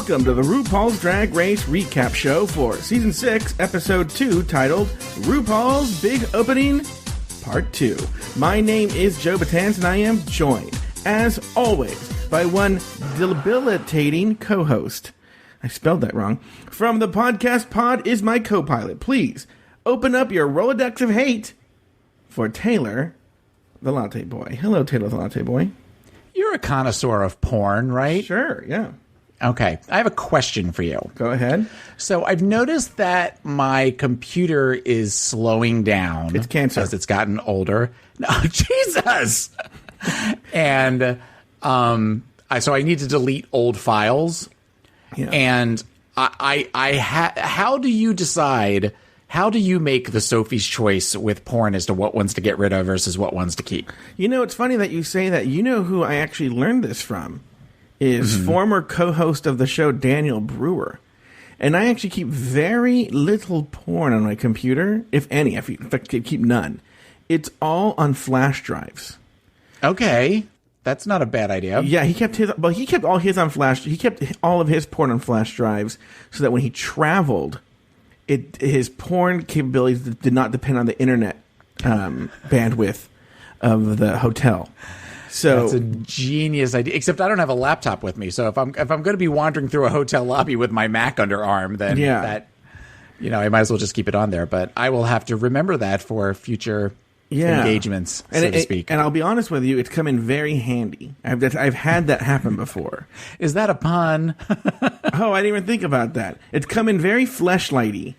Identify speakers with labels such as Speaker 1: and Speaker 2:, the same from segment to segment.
Speaker 1: Welcome to the RuPaul's Drag Race Recap Show for Season 6, Episode 2, titled RuPaul's Big Opening, Part 2. My name is Joe Betance, and I am joined, as always, by one debilitating co-host. I spelled that wrong. From the podcast pod is my co-pilot. Please, open up your Rolodex of hate for Taylor, the Latte Boy. Hello, Taylor, the Latte Boy.
Speaker 2: You're a connoisseur of porn, right?
Speaker 1: Sure, yeah.
Speaker 2: Okay, I have a question for you.
Speaker 1: Go ahead.
Speaker 2: So I've noticed that my computer is slowing down.
Speaker 1: It's cancer.
Speaker 2: As it's gotten older. No, Jesus! And so I need to delete old files.
Speaker 1: Yeah.
Speaker 2: And how do you decide, how do you make the Sophie's choice with porn as to what ones to get rid of versus what ones to keep?
Speaker 1: You know, it's funny that you say that. You know who I actually learned this from is former co-host of the show, Daniel Brewer. And I actually keep very little porn on my computer, if any. In fact, I keep none. It's all on flash drives.
Speaker 2: Okay. That's not a bad idea.
Speaker 1: Yeah, he kept all his on flash. He kept all of his porn on flash drives so that when he traveled, his porn capabilities did not depend on the internet bandwidth of the hotel. So
Speaker 2: that's a genius idea. Except I don't have a laptop with me, so if I'm going to be wandering through a hotel lobby with my Mac underarm, then that I might as well just keep it on there. But I will have to remember that for future engagements, so to speak.
Speaker 1: And I'll be honest with you, it's come in very handy. I've had that happen before.
Speaker 2: Is that a pun?
Speaker 1: Oh, I didn't even think about that. It's come in very fleshlighty.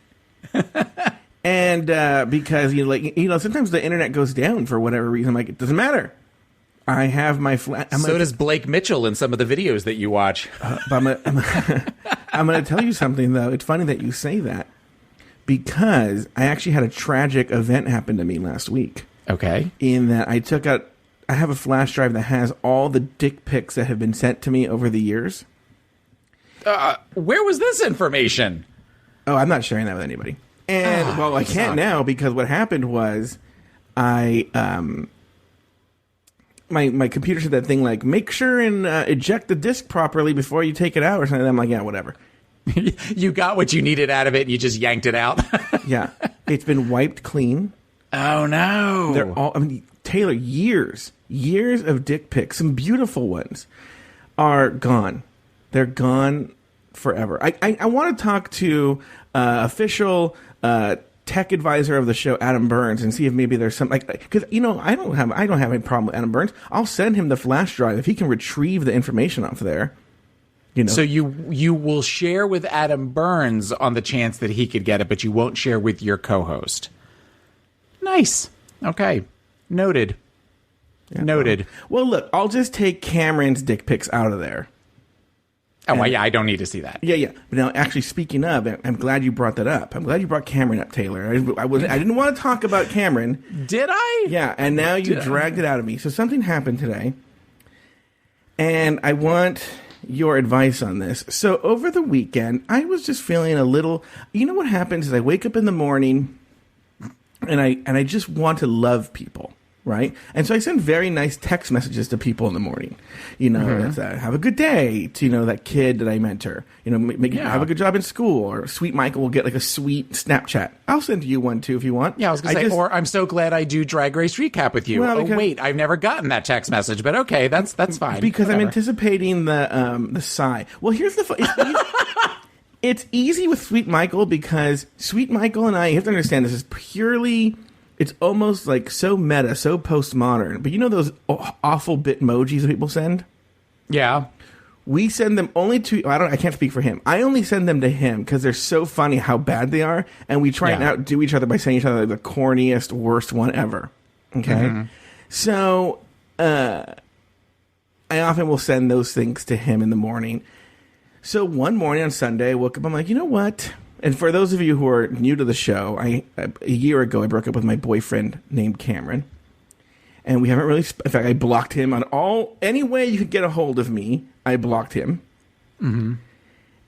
Speaker 1: And because sometimes the internet goes down for whatever reason. I'm like, it doesn't matter. I have my
Speaker 2: So does Blake Mitchell in some of the videos that you watch.
Speaker 1: But I'm going to tell you something, though. It's funny that you say that because I actually had a tragic event happen to me last week.
Speaker 2: Okay.
Speaker 1: In that I have a flash drive that has all the dick pics that have been sent to me over the years.
Speaker 2: Where was this information?
Speaker 1: Oh, I'm not sharing that with anybody. And, I can't now because what happened was my computer said that thing like, make sure and eject the disk properly before you take it out or something. I'm like, yeah, whatever.
Speaker 2: You got what you needed out of it and you just yanked it out.
Speaker 1: Yeah. It's been wiped clean.
Speaker 2: Oh, no.
Speaker 1: They're all, Taylor, years of dick pics, some beautiful ones, are gone. They're gone forever. I want to talk to official tech advisor of the show, Adam Burns, and see if maybe there's some because I don't have any problem with Adam Burns. I'll send him the flash drive if he can retrieve the information off there.
Speaker 2: So you will share with Adam Burns on the chance that he could get it, but you won't share with your co-host. Nice. Okay. Noted.
Speaker 1: Yeah,
Speaker 2: Noted.
Speaker 1: Well, look, I'll just take Cameron's dick pics out of there.
Speaker 2: Oh, yeah, I don't need to see that.
Speaker 1: Yeah. But now, actually, speaking of, I'm glad you brought that up. I'm glad you brought Cameron up, Taylor. I didn't want to talk about Cameron.
Speaker 2: Did I?
Speaker 1: Yeah, and now you dragged it out of me. So something happened today, and I want your advice on this. So over the weekend, I was just feeling a little. You know what happens is I wake up in the morning, and I just want to love people. Right? And so I send very nice text messages to people in the morning. That's, have a good day to, that kid that I mentor. Have a good job in school. Or Sweet Michael will get like a sweet Snapchat. I'll send you one too if you want.
Speaker 2: Yeah, I was going to say, or I'm so glad I do Drag Race Recap with you. Well, wait, I've never gotten that text message, but okay, that's fine.
Speaker 1: Because Whatever. I'm anticipating the sigh. Well, here's the it's easy with Sweet Michael because Sweet Michael and I, you have to understand, this is purely... It's almost like so meta, so postmodern. But you know those awful Bitmojis that people send?
Speaker 2: Yeah.
Speaker 1: We send them only to... I can't speak for him. I only send them to him because they're so funny how bad they are. And we try and outdo each other by saying each other the corniest, worst one ever. Okay? Mm-hmm. So, I often will send those things to him in the morning. So one morning on Sunday, I woke up, I'm like, you know what? And for those of you who are new to the show, a year ago, I broke up with my boyfriend named Cameron. And we haven't really... in fact, I blocked him on any way you could get a hold of me. I blocked him.
Speaker 2: Mm-hmm.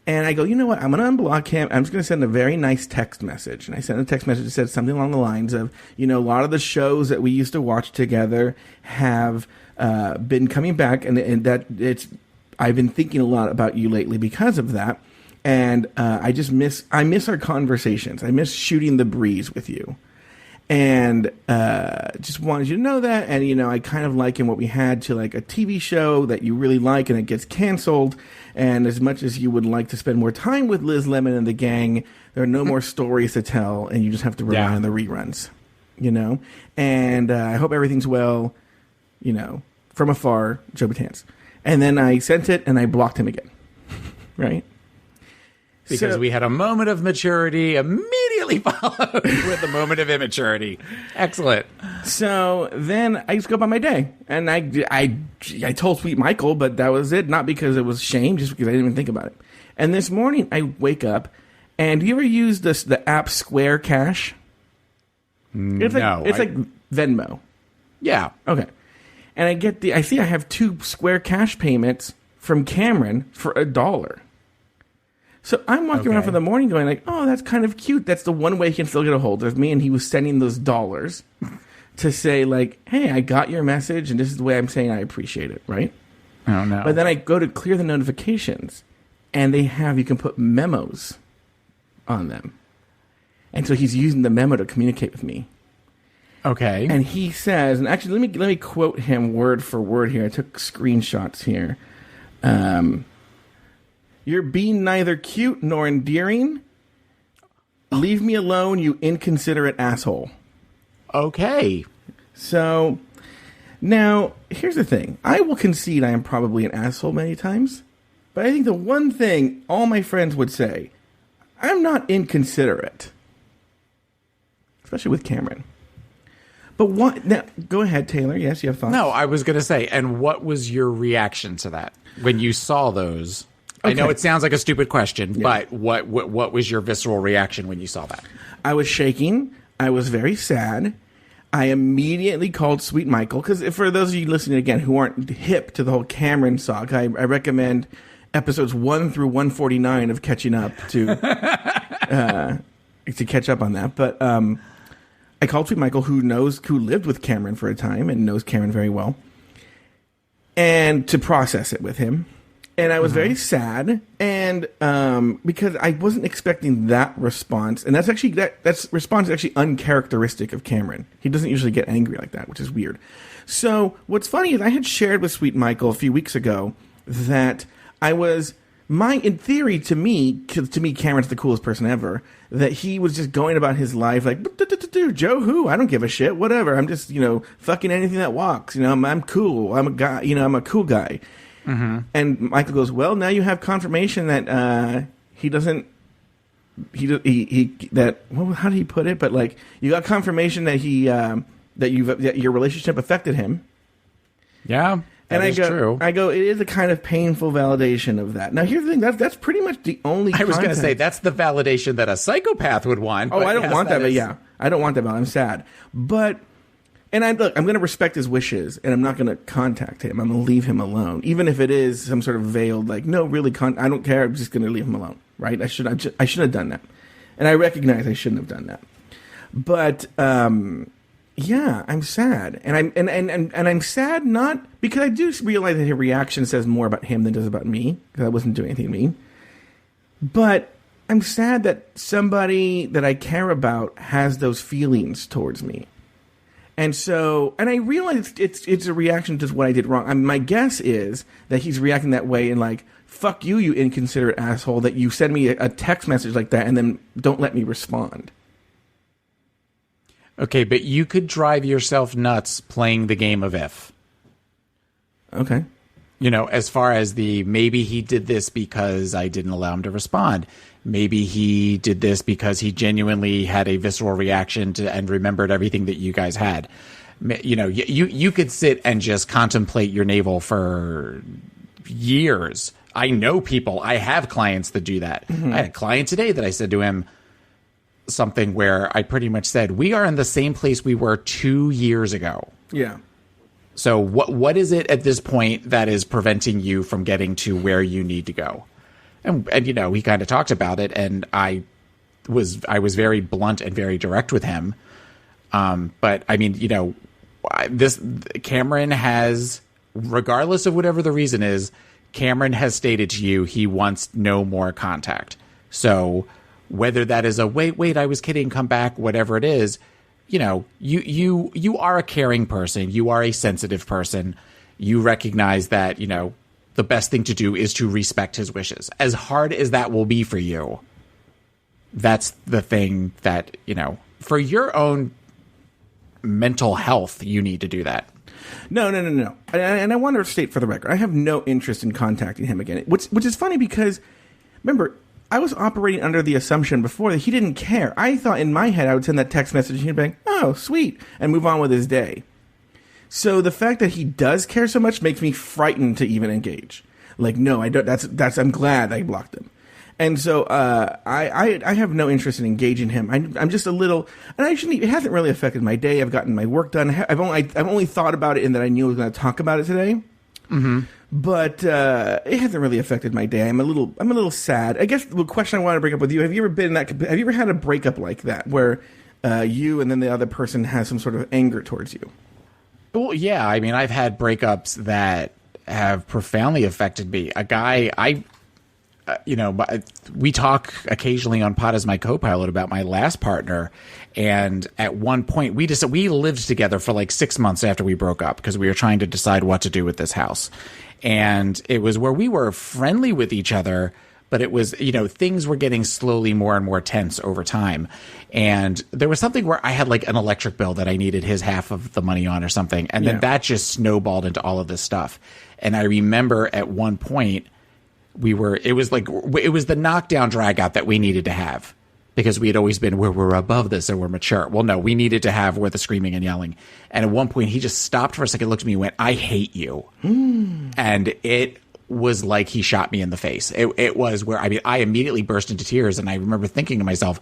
Speaker 1: And I go, you know what? I'm going to unblock him. I'm just going to send a very nice text message. And I sent a text message that said something along the lines of, a lot of the shows that we used to watch together have been coming back. And that it's... I've been thinking a lot about you lately because of that. And I miss our conversations. I miss shooting the breeze with you. And just wanted you to know that. And, you know, I kind of liken what we had to like a TV show that you really like and it gets canceled. And as much as you would like to spend more time with Liz Lemon and the gang, there are no more stories to tell. And you just have to rely on the reruns, you know. And I hope everything's well, you know, from afar, Joe Betance. And then I sent it and I blocked him again, right?
Speaker 2: Because we had a moment of maturity immediately followed with a moment of immaturity. Excellent.
Speaker 1: So then I just go about my day. And I told Sweet Michael, but that was it. Not because it was shame, just because I didn't even think about it. And this morning I wake up, and do you ever use the app Square Cash? It's like Venmo.
Speaker 2: Yeah.
Speaker 1: Okay. And I see I have 2 Square Cash payments from Cameron for $1. So I'm walking around for the morning going like, oh, that's kind of cute. That's the one way he can still get a hold of me. And he was sending those dollars to say like, hey, I got your message and this is the way I'm saying I appreciate it, right?
Speaker 2: Oh, no.
Speaker 1: But then I go to clear the notifications and you can put memos on them. And so he's using the memo to communicate with me.
Speaker 2: Okay.
Speaker 1: And he says, and actually let me quote him word for word here. I took screenshots here. You're being neither cute nor endearing. Leave me alone, you inconsiderate asshole.
Speaker 2: Okay.
Speaker 1: So, now, here's the thing. I will concede I am probably an asshole many times. But I think the one thing all my friends would say, I'm not inconsiderate. Especially with Cameron. But what... Now, go ahead, Taylor. Yes, you have thoughts?
Speaker 2: No, I was going to say, and what was your reaction to that when you saw those... Okay. I know it sounds like a stupid question, but what was your visceral reaction when you saw that?
Speaker 1: I was shaking. I was very sad. I immediately called Sweet Michael, because for those of you listening again who aren't hip to the whole Cameron saga, I recommend episodes 1 through 149 of catching up to catch up on that. But I called Sweet Michael, who lived with Cameron for a time and knows Cameron very well, and to process it with him. And I was very sad, and because I wasn't expecting that response, and that's response is actually uncharacteristic of Cameron. He doesn't usually get angry like that, which is weird. So what's funny is I had shared with Sweet Michael a few weeks ago that in theory, to me, Cameron's the coolest person ever. That he was just going about his life like, Joe who? I don't give a shit. Whatever. I'm just fucking anything that walks. I'm cool. I'm a guy. I'm a cool guy. Mm-hmm. And Michael goes, well, now you have confirmation that he doesn't. How did he put it? But like, you got confirmation that that your relationship affected him.
Speaker 2: Yeah, true.
Speaker 1: I go, it is a kind of painful validation of that. Now, here's the thing. That's pretty much the only.
Speaker 2: I was going to say that's the validation that a psychopath would want.
Speaker 1: Oh, I don't want that. But yeah, I don't want that. But I'm sad. But. And I'm going to respect his wishes, and I'm not going to contact him. I'm going to leave him alone, even if it is some sort of veiled, like, no, really, I don't care. I'm just going to leave him alone, right? I should have done that, and I recognize I shouldn't have done that. But yeah, I'm sad, and I'm sad not because I do realize that his reaction says more about him than it does about me, because I wasn't doing anything mean. But I'm sad that somebody that I care about has those feelings towards me. And I realize it's a reaction to what I did wrong. My guess is that he's reacting that way and like, fuck you, you inconsiderate asshole, that you send me a text message like that and then don't let me respond.
Speaker 2: Okay, but you could drive yourself nuts playing the game of if.
Speaker 1: Okay.
Speaker 2: As far as maybe he did this because I didn't allow him to respond. Maybe he did this because he genuinely had a visceral reaction to and remembered everything that you guys had. You could sit and just contemplate your navel for years. I know people. I have clients that do that. Mm-hmm. I had a client today that I said to him something where I pretty much said, we are in the same place we were 2 years ago.
Speaker 1: Yeah.
Speaker 2: So what is it at this point that is preventing you from getting to where you need to go? And he kind of talked about it, and I was very blunt and very direct with him. But I mean, this Cameron has, regardless of whatever the reason is, Cameron has stated to you he wants no more contact. So whether that is a wait, I was kidding, come back, whatever it is, you know, you are a caring person. You are a sensitive person. You recognize that, you know, the best thing to do is to respect his wishes. As hard as that will be for you, that's the thing that, you know, for your own mental health, you need to do that.
Speaker 1: No. And I want to state for the record, I have no interest in contacting him again, which is funny because, remember, I was operating under the assumption before that he didn't care. I thought in my head I would send that text message and he'd be like, oh, sweet, and move on with his day. So the fact that he does care so much makes me frightened to even engage. Like, no, I don't. I'm glad I blocked him. And so I have no interest in engaging him. I'm just a little, and actually, it hasn't really affected my day. I've gotten my work done. I've only thought about it in that I knew I was going to talk about it today.
Speaker 2: Mm-hmm.
Speaker 1: But it hasn't really affected my day. I'm a little sad. I guess the question I want to bring up with you: Have you ever had a breakup like that where you and then the other person has some sort of anger towards you?
Speaker 2: Well, yeah. I mean, I've had breakups that have profoundly affected me. A guy we talk occasionally on Pod as my co-pilot about my last partner. And at one point we lived together for like 6 months after we broke up because we were trying to decide what to do with this house. And it was where we were friendly with each other, but it was, you know, things were getting slowly more and more tense over time. And there was something where I had like an electric bill that I needed his half of the money on or something. And then that just snowballed into all of this stuff. And I remember at one point it was the knockdown drag out that we needed to have because we had always been where we're above this and we're mature. Well, no, we needed to have where the screaming and yelling. And at one point he just stopped for a second, looked at me and went, I hate you. And it was like he shot me in the face. It was where, I mean, I immediately burst into tears. And I remember thinking to myself,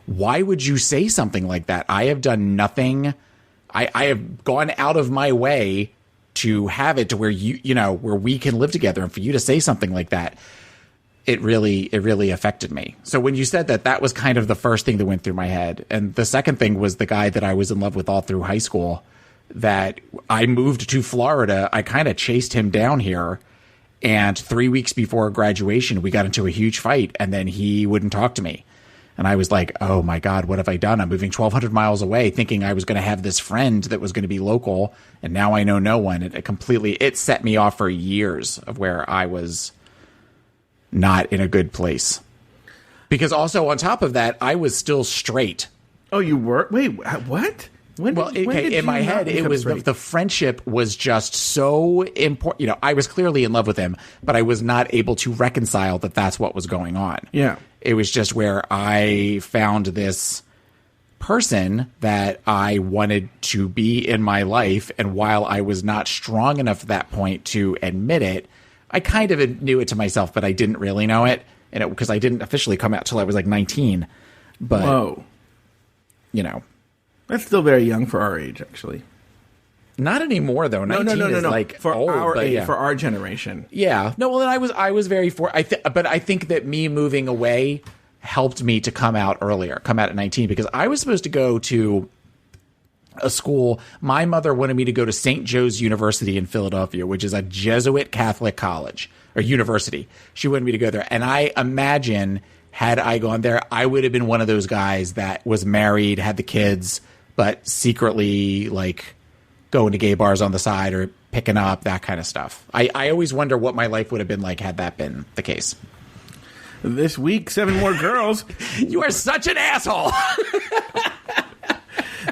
Speaker 2: why would you say something like that? I have done nothing. I have gone out of my way to have it to where where we can live together, and for you to say something like that, it really affected me. So when you said that was kind of the first thing that went through my head. And the second thing was the guy that I was in love with all through high school that I moved to Florida. I kind of chased him down here, and 3 weeks before graduation, we got into a huge fight, and then he wouldn't talk to me. And I was like, oh my God, what have I done? I'm moving 1,200 miles away thinking I was going to have this friend that was going to be local. And now I know no one. It set me off for years of where I was not in a good place. Because also on top of that, I was still straight.
Speaker 1: Oh, you were? Wait, what?
Speaker 2: In my head, it was the friendship was just so important. You know, I was clearly in love with him, but I was not able to reconcile that that's what was going on.
Speaker 1: Yeah.
Speaker 2: It was just where I found this person that I wanted to be in my life. And while I was not strong enough at that point to admit it, I kind of knew it to myself, but I didn't really know it. And because I didn't officially come out till I was like 19. But,
Speaker 1: whoa.
Speaker 2: You know.
Speaker 1: That's still very young for our age, actually.
Speaker 2: Not anymore, though. 19 is like
Speaker 1: for
Speaker 2: old,
Speaker 1: our age,
Speaker 2: yeah.
Speaker 1: For our generation.
Speaker 2: Yeah. No, well, then I was very but I think that me moving away helped me to come out earlier, come out at 19, because I was supposed to go to a school. My mother wanted me to go to St. Joe's University in Philadelphia, which is a Jesuit Catholic college or university. She wanted me to go there. And I imagine had I gone there, I would have been one of those guys that was married, had the kids, but secretly like going to gay bars on the side or picking up, that kind of stuff. I always wonder what my life would have been like had that been the case.
Speaker 1: This week, 7 more girls.
Speaker 2: You are such an asshole.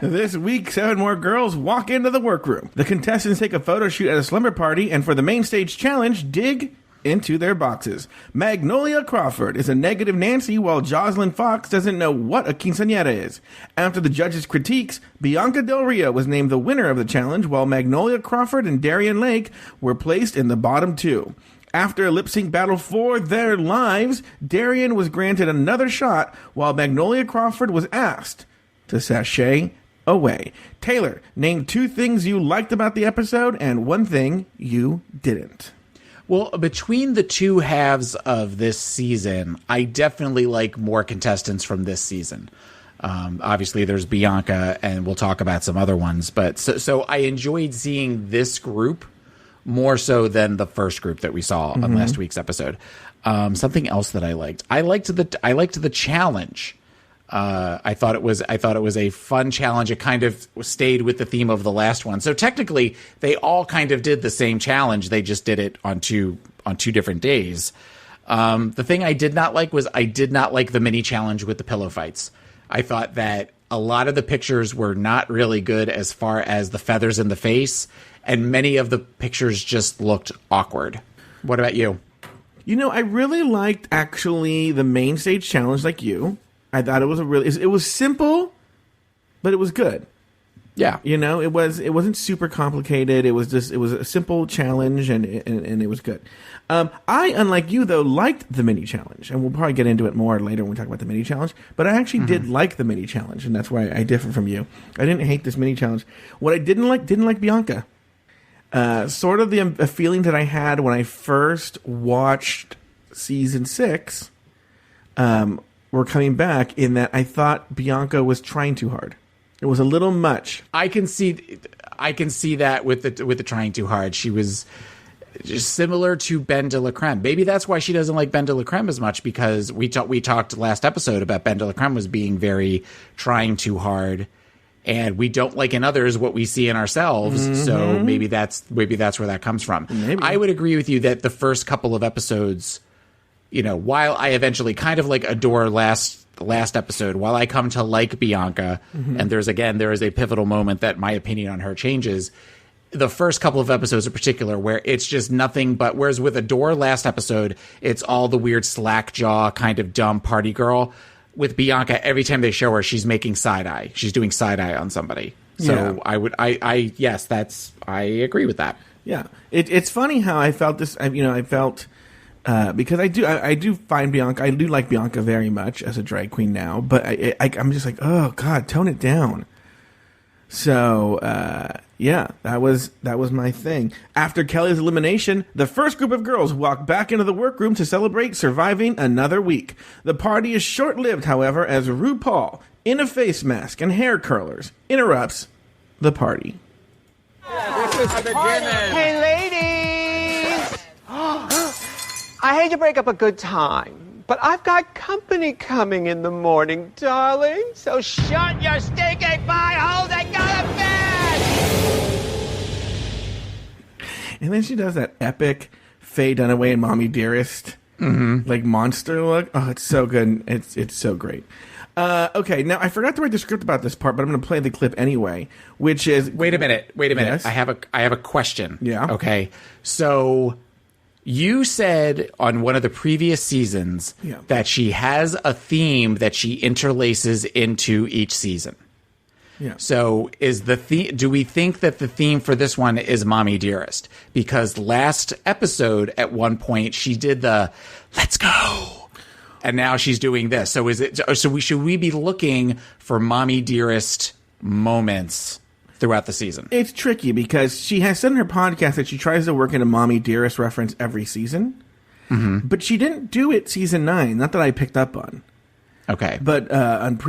Speaker 1: This week, 7 more girls walk into the workroom. The contestants take a photo shoot at a slumber party, and for the main stage challenge, dig into their boxes. Magnolia Crawford is a negative Nancy, while Jocelyn Fox doesn't know what a quinceañera is. After the judges' critiques, Bianca Del Rio was named the winner of the challenge, while Magnolia Crawford and Darian Lake were placed in the bottom 2. After a lip-sync battle for their lives, Darian was granted another shot, while Magnolia Crawford was asked to sashay away. Taylor, name 2 things you liked about the episode and 1 thing you didn't.
Speaker 2: Well, between the 2 halves of this season, I definitely like more contestants from this season. Obviously, there's Bianca, and we'll talk about some other ones. But so I enjoyed seeing this group more so than the first group that we saw on last week's episode. Something else that I liked. I liked the challenge. I thought it was a fun challenge. It kind of stayed with the theme of the last one. So technically, they all kind of did the same challenge. They just did it on two different days. The thing I did not like was I did not like the mini challenge with the pillow fights. I thought that a lot of the pictures were not really good as far as the feathers in the face, and many of the pictures just looked awkward. What about you?
Speaker 1: I really liked, actually, the main stage challenge like you. I thought it was simple, but it was good.
Speaker 2: Yeah.
Speaker 1: It wasn't super complicated. It was a simple challenge, and it was good. I, unlike you, though, liked the mini challenge, and we'll probably get into it more later when we talk about the mini challenge, but I actually did like the mini challenge, and that's why I differ from you. I didn't hate this mini challenge. What I didn't like Bianca. Sort of the feeling that I had when I first watched season 6, we're coming back, in that I thought Bianca was trying too hard. It was a little much.
Speaker 2: I can see that with the trying too hard. She was just similar to Ben de la Creme. Maybe that's why she doesn't like Ben de la Creme as much, because we talked last episode about Ben de la Creme was being very trying too hard, and we don't like in others what we see in ourselves. So maybe that's where that comes from.
Speaker 1: Maybe.
Speaker 2: I would agree with you that the first couple of episodes, while I eventually kind of adore last episode, while I come to like Bianca, and there is a pivotal moment that my opinion on her changes. The first couple of episodes in particular, where it's just nothing but, whereas with Adore last episode, it's all the weird slack jaw kind of dumb party girl. With Bianca, every time they show her, she's making side eye. She's doing side eye on somebody. So yeah. I agree with that.
Speaker 1: Yeah. It's funny how I felt this, because I do find Bianca, I do like Bianca very much as a drag queen now, but I'm just like, oh God, tone it down. So, that was my thing. After Kelly's elimination, the first group of girls walk back into the workroom to celebrate surviving another week. The party is short-lived, however, as RuPaul, in a face mask and hair curlers, interrupts the party.
Speaker 3: This is the beginning.
Speaker 4: Hey, ladies! I hate to break up a good time, but I've got company coming in the morning, darling. So shut your stinking pie holes and go to bed!
Speaker 1: And then she does that epic Faye Dunaway and Mommy Dearest, monster look. Oh, it's so good. It's so great. Okay, now I forgot to write the script about this part, but I'm going to play the clip anyway, which is...
Speaker 2: Wait a minute.
Speaker 1: Yes?
Speaker 2: I have a question.
Speaker 1: Yeah.
Speaker 2: Okay. So you said on one of the previous seasons that she has a theme that she interlaces into each season.
Speaker 1: Yeah.
Speaker 2: So do we think that the theme for this one is Mommy Dearest? Because last episode, at one point, she did the "Let's go," and now she's doing this. So should we be looking for Mommy Dearest moments throughout the season?
Speaker 1: It's tricky because she has said in her podcast that she tries to work in a Mommy Dearest reference every season, but she didn't do it season 9. Not that I picked up on.
Speaker 2: Okay,
Speaker 1: but on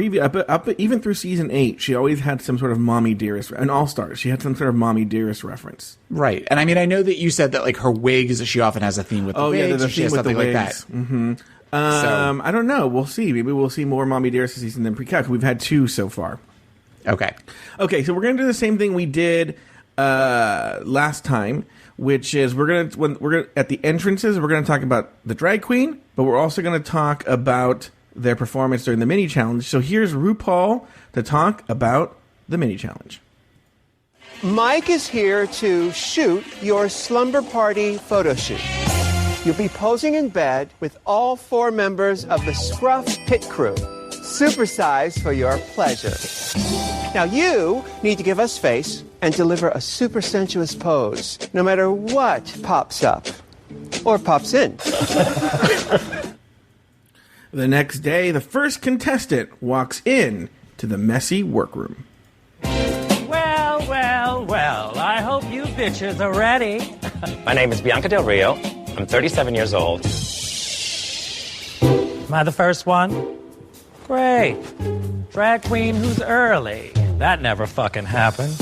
Speaker 1: up even through season 8, she always had some sort of Mommy Dearest. And All Stars, she had some sort of Mommy Dearest reference.
Speaker 2: Right, and I mean, I know that you said that her wigs, she often has a theme with the wigs.
Speaker 1: Yeah, the
Speaker 2: she
Speaker 1: theme
Speaker 2: has
Speaker 1: with
Speaker 2: something
Speaker 1: the
Speaker 2: like
Speaker 1: wigs.
Speaker 2: that.
Speaker 1: Mm-hmm. I don't know. We'll see. Maybe we'll see more Mommy Dearest this season than pre-cut. We've had 2 so far.
Speaker 2: Okay,
Speaker 1: so we're gonna do the same thing we did last time, which is we're gonna at the entrances we're gonna talk about the drag queen, but we're also gonna talk about their performance during the mini challenge. So here's RuPaul to talk about the mini challenge.
Speaker 4: Mike is here to shoot your slumber party photo shoot. You'll be posing in bed with all 4 members of the Scruff Pit Crew, supersized for your pleasure. Now you need to give us face and deliver a super sensuous pose, no matter what pops up or pops in.
Speaker 1: The next day, the first contestant walks in to the messy workroom.
Speaker 5: Well, I hope you bitches are ready.
Speaker 6: My name is Bianca Del Rio. I'm 37 years old.
Speaker 5: Am I the first one? Great. Drag queen who's early. That never fucking happened.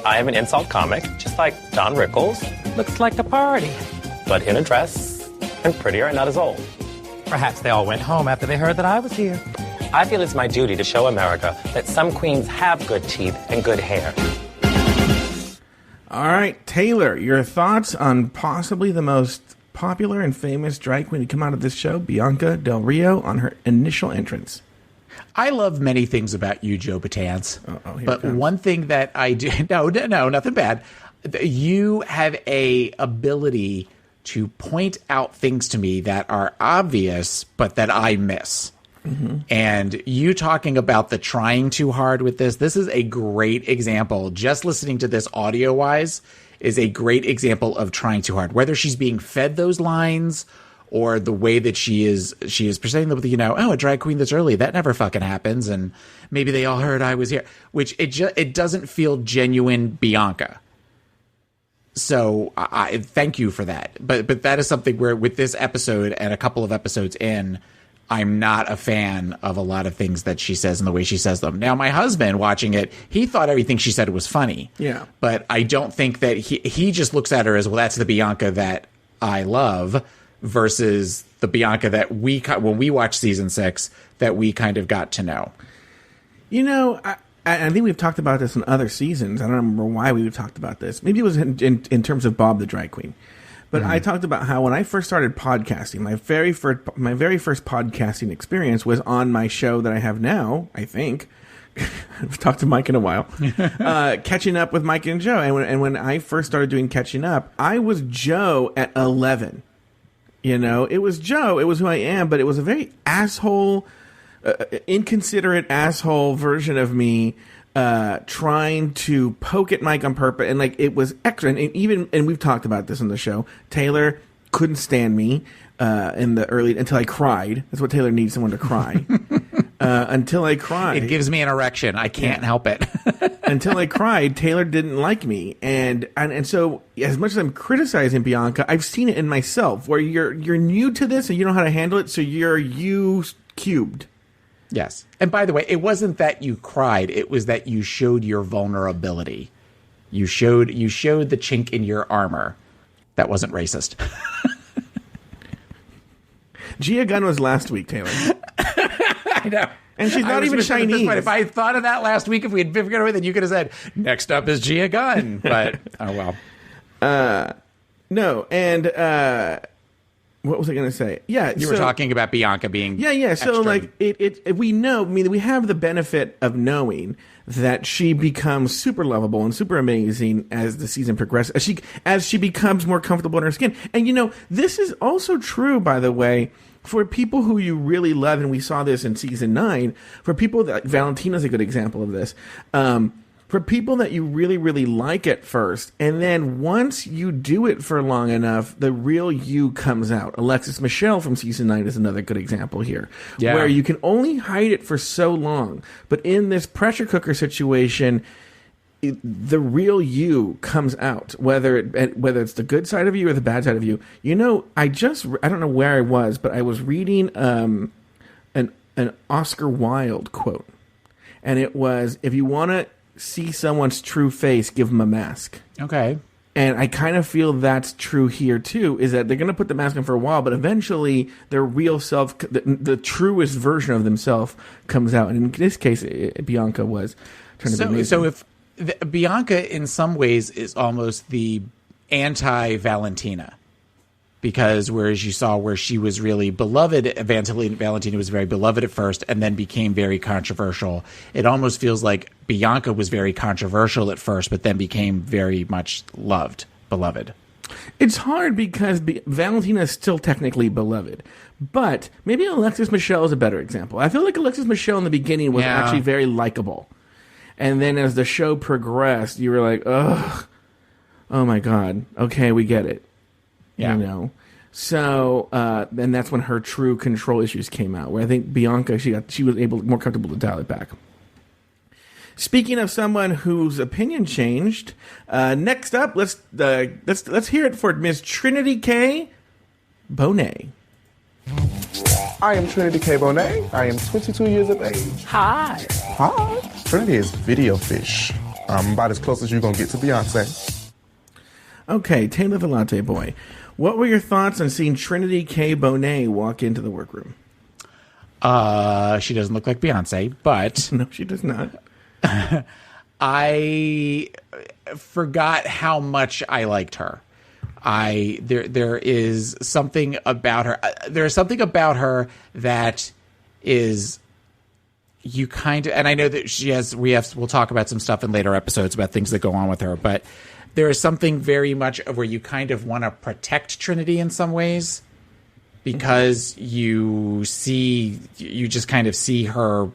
Speaker 6: I am an insult comic, just like Don Rickles.
Speaker 5: Looks like a party.
Speaker 6: But in a dress, and prettier and not as old.
Speaker 5: Perhaps they all went home after they heard that I was here.
Speaker 6: I feel it's my duty to show America that some queens have good teeth and good hair.
Speaker 1: All right, Taylor, your thoughts on possibly the most popular and famous drag queen to come out of this show, Bianca Del Rio, on her initial entrance.
Speaker 2: I love many things about you, Joe Betance. But one thing that I do, no, nothing bad. You have a ability to point out things to me that are obvious, but that I miss. Mm-hmm. And you talking about the trying too hard with this is a great example. Just listening to this audio-wise is a great example of trying too hard. Whether she's being fed those lines or the way that she is presenting them with, a drag queen that's early, that never fucking happens. And maybe they all heard I was here, which it doesn't feel genuine Bianca. So I thank you for that. But that is something where with this episode and a couple of episodes in, I'm not a fan of a lot of things that she says and the way she says them. Now, my husband watching it, he thought everything she said was funny. Yeah. But I don't think that he just looks at her as, well, that's the Bianca that I love versus the Bianca that when we watched season 6, that we kind of got to know.
Speaker 1: I think we've talked about this in other seasons. I don't remember why we've talked about this. Maybe it was in terms of Bob the Drag Queen. But I talked about how when I first started podcasting, my very first podcasting experience was on my show that I have now, I think. I've talked to Mike in a while. Catching Up with Mike and Joe. And when I first started doing Catching Up, I was Joe at 11. It was Joe. It was who I am, but it was a very asshole, inconsiderate asshole version of me. Trying to poke at Mike on purpose, and it was extra. And we've talked about this on the show. Taylor couldn't stand me until I cried. That's what Taylor needs, someone to cry. Until I cried,
Speaker 2: it gives me an erection. I can't help it.
Speaker 1: Until I cried, Taylor didn't like me, and so as much as I'm criticizing Bianca, I've seen it in myself where you're new to this and you don't know how to handle it, so you're you cubed.
Speaker 2: Yes. And by the way, it wasn't that you cried. It was that you showed your vulnerability. You showed the chink in your armor. That wasn't racist.
Speaker 1: Gia Gunn was last week, Taylor.
Speaker 2: I know.
Speaker 1: And she's not even Chinese.
Speaker 2: If I thought of that last week, if we had figured away, then you could have said, next up is Gia Gunn. But, oh well.
Speaker 1: No, and... what was I going to say? Yeah,
Speaker 2: you were talking about Bianca being
Speaker 1: So
Speaker 2: extra.
Speaker 1: we know. I mean, we have the benefit of knowing that she becomes super lovable and super amazing as the season progresses. As she becomes more comfortable in her skin, and this is also true, by the way, for people who you really love, and we saw this in season 9. For people that Valentina's a good example of this. For people that you really, really like at first, and then once you do it for long enough, the real you comes out. Alexis Michelle from season 9 is another good example here, where you can only hide it for so long. But in this pressure cooker situation, the real you comes out, whether it's the good side of you or the bad side of you. I don't know where I was, but I was reading an Oscar Wilde quote, and it was, if you want to see someone's true face, give them a mask.
Speaker 2: Okay.
Speaker 1: And I kind of feel that's true here too, is that they're going to put the mask on for a while, but eventually their real self, the truest version of themselves comes out. And in this case, Bianca was trying to be amazing.
Speaker 2: So if Bianca in some ways is almost the anti-Valentina, because whereas you saw where she was really beloved, Valentina was very beloved at first and then became very controversial. It almost feels like Bianca was very controversial at first, but then became very much beloved.
Speaker 1: It's hard because Valentina is still technically beloved, but maybe Alexis Michelle is a better example. I feel like Alexis Michelle in the beginning was actually very likable. And then as the show progressed, you were like, ugh, oh my God, okay, we get it. Yeah. So and that's when her true control issues came out, where I think Bianca, she was more comfortable to dial it back. Speaking of someone whose opinion changed, next up, let's hear it for Miss Trinity K. Bonet.
Speaker 7: I am Trinity K. Bonet. I am 22 years of age.
Speaker 5: Hi.
Speaker 7: Trinity is video fish. I'm about as close as you're gonna get to Beyonce.
Speaker 1: Okay, Taylor the Latte Boy. What were your thoughts on seeing Trinity K. Bonet walk into the workroom?
Speaker 2: She doesn't look like Beyonce, but...
Speaker 1: No, she does not.
Speaker 2: I forgot how much I liked her. There is something about her. There is something about her that is... You kind of... And I know that we'll talk about some stuff in later episodes about things that go on with her, but... There is something very much of where you kind of want to protect Trinity in some ways because you just kind of see her.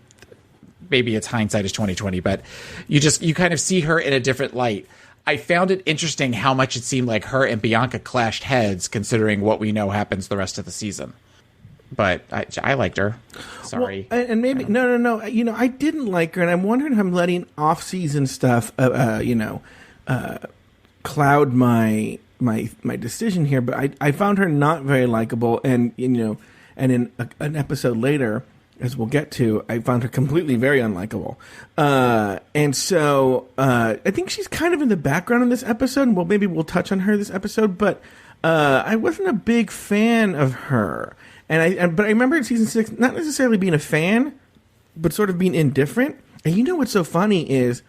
Speaker 2: Maybe it's hindsight is 2020, but you kind of see her in a different light. I found it interesting how much it seemed like her and Bianca clashed heads, considering what we know happens the rest of the season. But I liked her. Sorry.
Speaker 1: Well, and maybe no. You know, I didn't like her, and I'm wondering if I'm letting off-season stuff, cloud my decision here, but I found her not very likable, and in an episode later, as we'll get to, I found her completely very unlikable, and so I think she's kind of in the background in this episode. And maybe we'll touch on her this episode, but I wasn't a big fan of her, but I remember in season 6 not necessarily being a fan, but sort of being indifferent. And you know what's so funny is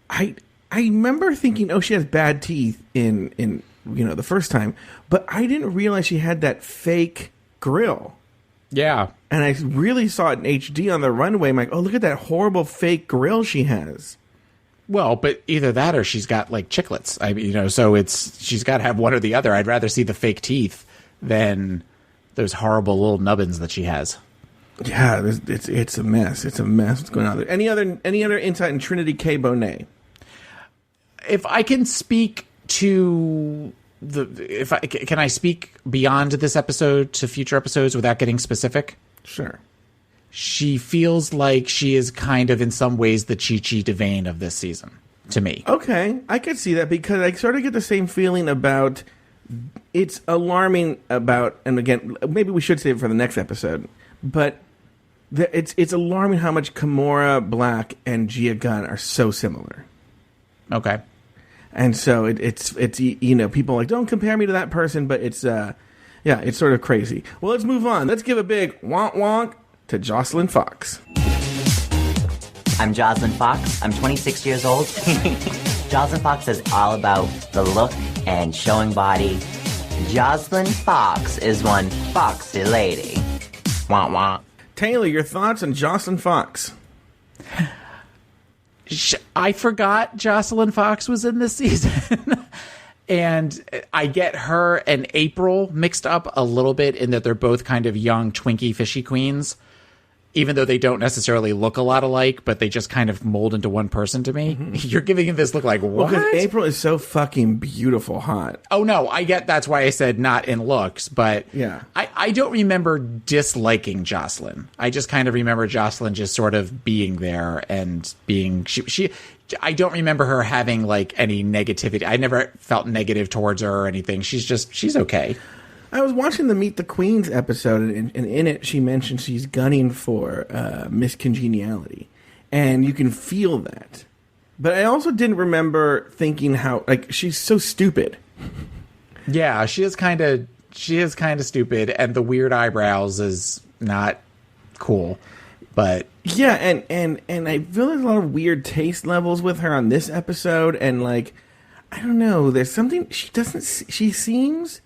Speaker 1: I remember thinking, oh, she has bad teeth in the first time, but I didn't realize she had that fake grill.
Speaker 2: Yeah.
Speaker 1: And I really saw it in HD on the runway. I'm like, oh, look at that horrible fake grill she has.
Speaker 2: Well, but either that or she's got like chiclets. So she's got to have one or the other. I'd rather see the fake teeth than those horrible little nubbins that she has.
Speaker 1: Yeah, it's a mess. It's a mess. What's going on there? Any other insight in Trinity K. Bonet?
Speaker 2: If I can speak to can I speak beyond this episode to future episodes without getting specific?
Speaker 1: Sure.
Speaker 2: She feels like she is kind of in some ways the Chi-Chi Devane of this season to me.
Speaker 1: Okay, I could see that because I sort of get the same feeling about. It's alarming about, and again, maybe we should save it for the next episode, but it's alarming how much Kimora Black and Gia Gunn are so similar.
Speaker 2: Okay.
Speaker 1: And so it's people are like, don't compare me to that person, but it's sort of crazy. Well, let's move on. Let's give a big wonk wonk to Jocelyn Fox.
Speaker 8: I'm Jocelyn Fox. I'm 26 years old. Jocelyn Fox is all about the look and showing body. Jocelyn Fox is one foxy lady. Wonk wonk.
Speaker 1: Taylor, your thoughts on Jocelyn Fox?
Speaker 2: I forgot Jocelyn Fox was in this season. And I get her and April mixed up a little bit in that they're both kind of young, twinky, fishy queens. Even though they don't necessarily look a lot alike, but they just kind of mold into one person to me. Mm-hmm. You're giving this look like, what?
Speaker 1: Well, April is so fucking beautiful hot.
Speaker 2: Oh, no, I get that's why I said not in looks, but
Speaker 1: yeah.
Speaker 2: I don't remember disliking Jocelyn. I just kind of remember Jocelyn just sort of being there and being... She I don't remember her having, like, any negativity. I never felt negative towards her or anything. She's okay.
Speaker 1: I was watching the Meet the Queens episode, and in it, she mentioned she's gunning for Miss Congeniality, and you can feel that. But I also didn't remember thinking how, like, she's so stupid.
Speaker 2: Yeah, she is kind of stupid, and the weird eyebrows is not cool. But
Speaker 1: yeah, and I feel there's a lot of weird taste levels with her on this episode, and like, I don't know, there's something she seems.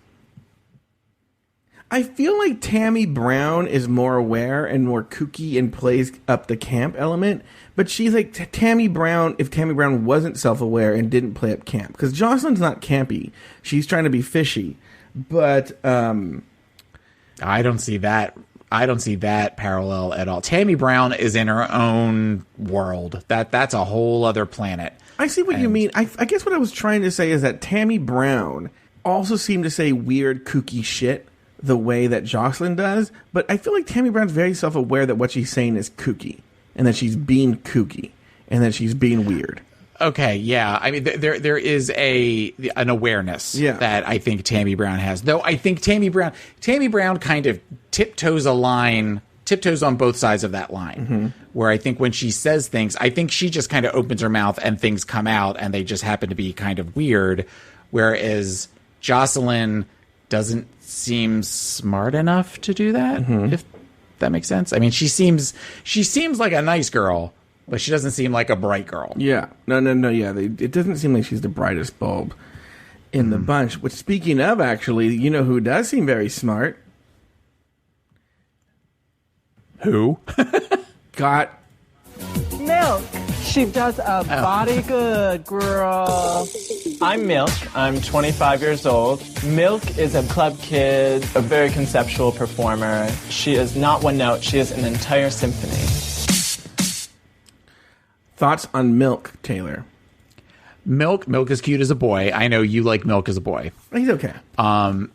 Speaker 1: I feel like Tammy Brown is more aware and more kooky and plays up the camp element. But she's like Tammy Brown if Tammy Brown wasn't self-aware and didn't play up camp. Because Jocelyn's not campy. She's trying to be fishy. But
Speaker 2: I don't see that. I don't see that parallel at all. Tammy Brown is in her own world. That's a whole other planet.
Speaker 1: I see what you mean. I guess what I was trying to say is that Tammy Brown also seemed to say weird, kooky shit the way that Jocelyn does, but I feel like Tammy Brown's very self-aware that what she's saying is kooky, and that she's being kooky, and that she's being weird.
Speaker 2: Okay, yeah. I mean, there is an awareness that I think Tammy Brown has. Though I think Tammy Brown kind of tiptoes on both sides of that line. Mm-hmm. Where I think when she says things, I think she just kind of opens her mouth and things come out, and they just happen to be kind of weird. whereas Jocelyn doesn't seem smart enough to do that, if that makes sense. I mean, she seems like a nice girl, but she doesn't seem like a bright girl.
Speaker 1: Yeah. No, yeah. It doesn't seem like she's the brightest bulb in the bunch. Which, speaking of, actually, you know who does seem very smart?
Speaker 2: Who?
Speaker 1: Got
Speaker 9: Milk. She does a body good, girl.
Speaker 10: I'm Milk. I'm 25 years old. Milk is a club kid, a very conceptual performer. She is not one note. She is an entire symphony.
Speaker 1: thoughts on Milk, Taylor?
Speaker 2: Milk is cute as a boy. I know you like Milk as a boy.
Speaker 1: He's okay.
Speaker 2: I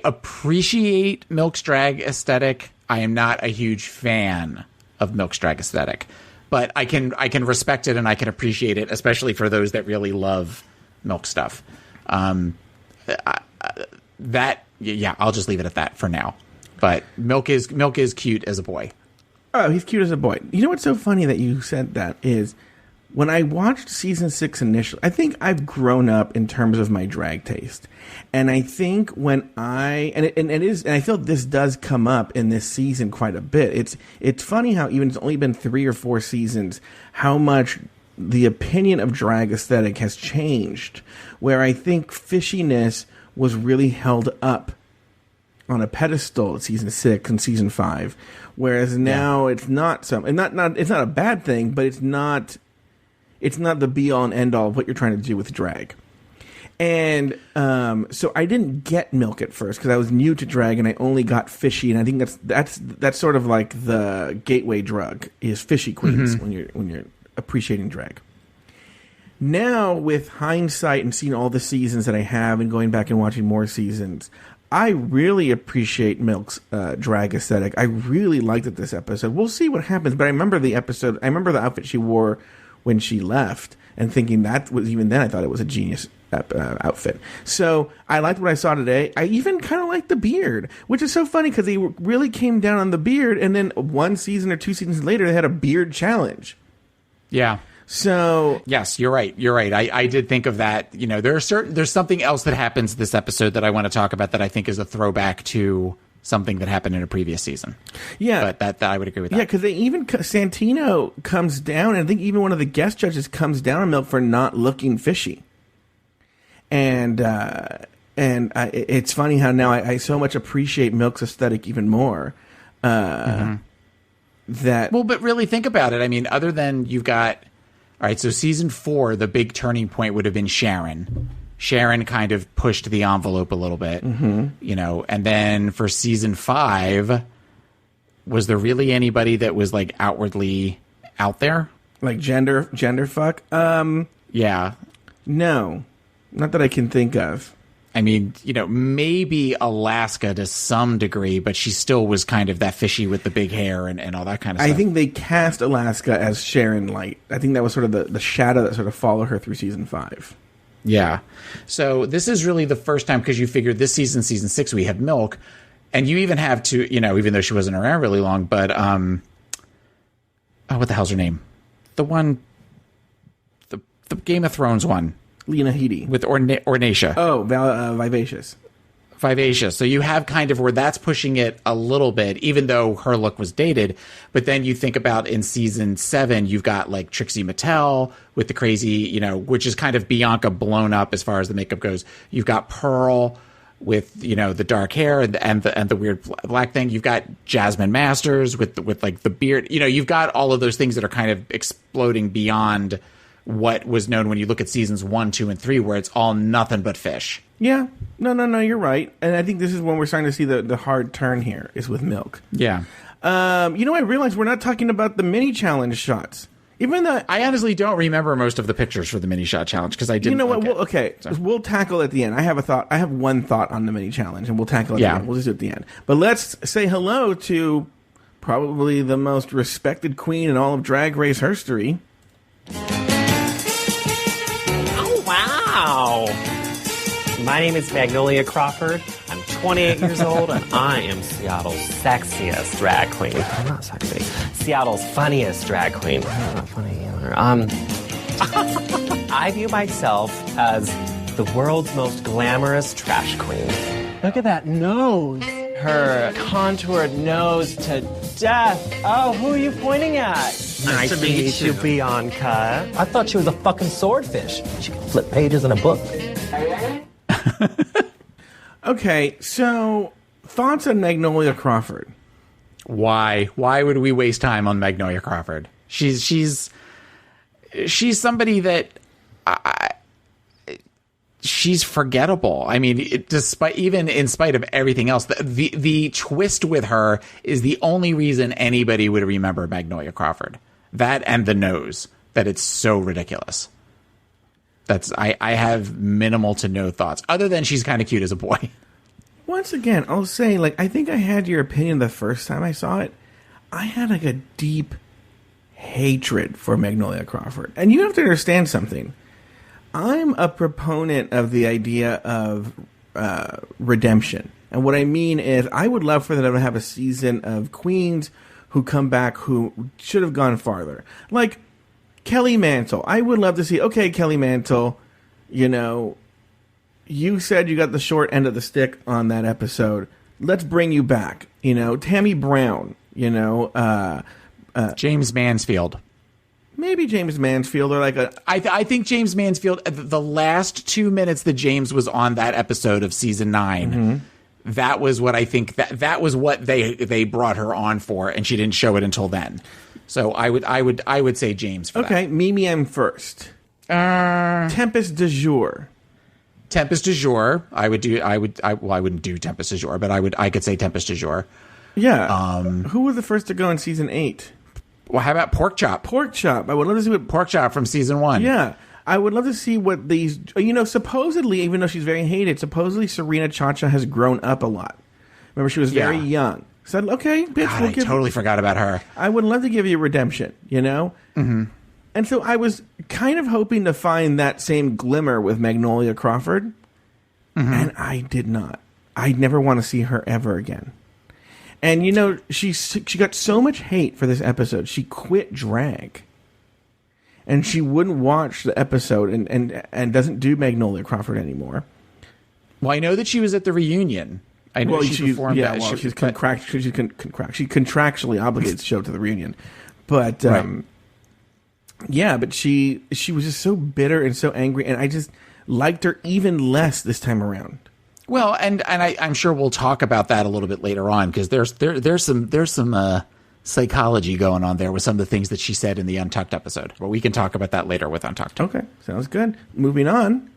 Speaker 2: appreciate Milk's drag aesthetic. I am not a huge fan of Milk's drag aesthetic, but I can respect it and I can appreciate it, especially for those that really love Milk stuff. I'll just leave it at that for now. But Milk is cute as a boy.
Speaker 1: Oh, he's cute as a boy. You know what's so funny that you said that is when I watched season 6 initially, I think I've grown up in terms of my drag taste. And I think when I feel this does come up in this season quite a bit. It's funny how even it's only been 3 or 4 seasons, how much the opinion of drag aesthetic has changed. Where I think fishiness was really held up on a pedestal at season 6 and season 5, whereas now it's not it's not a bad thing, but it's not the be all and end all of what you're trying to do with drag. And so I didn't get Milk at first because I was new to drag and I only got fishy, and I think that's sort of like the gateway drug is fishy queens when you're appreciating drag. Now with hindsight and seeing all the seasons that I have and going back and watching more seasons, I really appreciate Milk's drag aesthetic. I really liked it this episode. We'll see what happens, but I remember the episode. I remember the outfit she wore when she left, and thinking that was, even then I thought it was a genius outfit. So I liked what I saw today. I even kind of liked the beard, which is so funny because they really came down on the beard, and then 1 season or 2 seasons later they had a beard challenge.
Speaker 2: Yeah.
Speaker 1: So
Speaker 2: yes, you're right. I did think of that. You know, there's something else that happens this episode that I want to talk about that I think is a throwback to something that happened in a previous season. Yeah, but that I would agree with that.
Speaker 1: Yeah, because Santino comes down, and I think even one of the guest judges comes down on Milk for not looking fishy. And it's funny how now I so much appreciate Milk's aesthetic even more. But
Speaker 2: really think about it. I mean, other than you've got. All right, so season 4, the big turning point would have been Sharon. Sharon kind of pushed the envelope a little bit, you know. And then for season 5, was there really anybody that was like outwardly out there,
Speaker 1: like gender fuck?
Speaker 2: Yeah,
Speaker 1: no, not that I can think of.
Speaker 2: I mean, you know, maybe Alaska to some degree, but she still was kind of that fishy with the big hair and all that kind of stuff.
Speaker 1: I think they cast Alaska as Sharon Light. I think that was sort of the shadow that sort of followed her through season 5.
Speaker 2: Yeah. So this is really the first time, because you figured this season 6, we have Milk, and you even have to, you know, even though she wasn't around really long, but, what the hell's her name? The one, the Game of Thrones one.
Speaker 1: Lena Headey.
Speaker 2: With Ornacia.
Speaker 1: Oh, Vivacious.
Speaker 2: Vivacious. So you have kind of where that's pushing it a little bit, even though her look was dated. But then you think about in season 7, you've got like Trixie Mattel with the crazy, you know, which is kind of Bianca blown up as far as the makeup goes. You've got Pearl with, you know, the dark hair and the weird black thing. You've got Jasmine Masters with like the beard. You know, you've got all of those things that are kind of exploding beyond what was known when you look at seasons 1, 2, and 3, where it's all nothing but fish.
Speaker 1: Yeah. No, you're right. And I think this is when we're starting to see the hard turn here is with Milk.
Speaker 2: Yeah.
Speaker 1: You know, I realized we're not talking about the mini challenge shots. Even though
Speaker 2: I honestly don't remember most of the pictures for the mini shot challenge because I didn't.
Speaker 1: You know what? We'll tackle it at the end. I have one thought on the mini challenge, and we'll tackle it at the end. We'll just do it at the end. But let's say hello to probably the most respected queen in all of Drag Race history.
Speaker 11: Wow. My name is Magnolia Crawford. I'm 28 years old, and I am Seattle's sexiest drag queen. I'm not sexy. Seattle's funniest drag queen. I'm not funny either. I view myself as the world's most glamorous trash queen.
Speaker 9: Look at that nose.
Speaker 10: Her contoured nose to death. Oh, who are you pointing at?
Speaker 11: Nice to meet you, Bianca. I thought she was a fucking swordfish. She could flip pages in a book.
Speaker 1: Okay, so thoughts on Magnolia Crawford?
Speaker 2: Why? Why would we waste time on Magnolia Crawford? She's somebody that she's forgettable. I mean, in spite of everything else, the twist with her is the only reason anybody would remember Magnolia Crawford. That and the nose. That it's so ridiculous. I have minimal to no thoughts other than she's kind of cute as a boy.
Speaker 1: Once again, I'll say, I think I had your opinion the first time I saw it. I had a deep hatred for Magnolia Crawford. And you have to understand something. I'm a proponent of the idea of redemption. And what I mean is I would love for them to have a season of queens who come back who should have gone farther. Like Kelly Mantle. I would love to see, okay, Kelly Mantle, you said you got the short end of the stick on that episode. Let's bring you back. Tammy Brown,
Speaker 2: James Mansfield.
Speaker 1: Maybe James Mansfield or
Speaker 2: I think James Mansfield, the last 2 minutes that James was on that episode of season 9, that was what I think that was what they brought her on for, and she didn't show it until then. So I would say James for
Speaker 1: okay,
Speaker 2: that.
Speaker 1: Mimi M first. Tempest du jour.
Speaker 2: Tempest du jour. I wouldn't do Tempest du jour, but I could say Tempest du jour.
Speaker 1: Yeah. Who was the first to go in season 8?
Speaker 2: Well, how about Pork Chop?
Speaker 1: Pork Chop. I would love to see what
Speaker 2: Pork Chop from season 1.
Speaker 1: Yeah. I would love to see what these, supposedly, even though she's very hated, supposedly Serena Chacha has grown up a lot. Remember, she was very young. Said, okay, bitch,
Speaker 2: God, I totally forgot about her.
Speaker 1: I would love to give you redemption, Mm-hmm. And so I was kind of hoping to find that same glimmer with Magnolia Crawford, and I did not. I never want to see her ever again. And, she got so much hate for this episode. She quit drag. And she wouldn't watch the episode and doesn't do Magnolia Crawford anymore.
Speaker 2: Well, I know that she was at the reunion. I know she performed that.
Speaker 1: Well, she's contractually obligated to show up to the reunion. But, but she was just so bitter and so angry, and I just liked her even less this time around.
Speaker 2: Well, and I'm sure we'll talk about that a little bit later on, because there's some psychology going on there with some of the things that she said in the Untucked episode. But we can talk about that later with Untucked.
Speaker 1: Okay, sounds good. Moving on.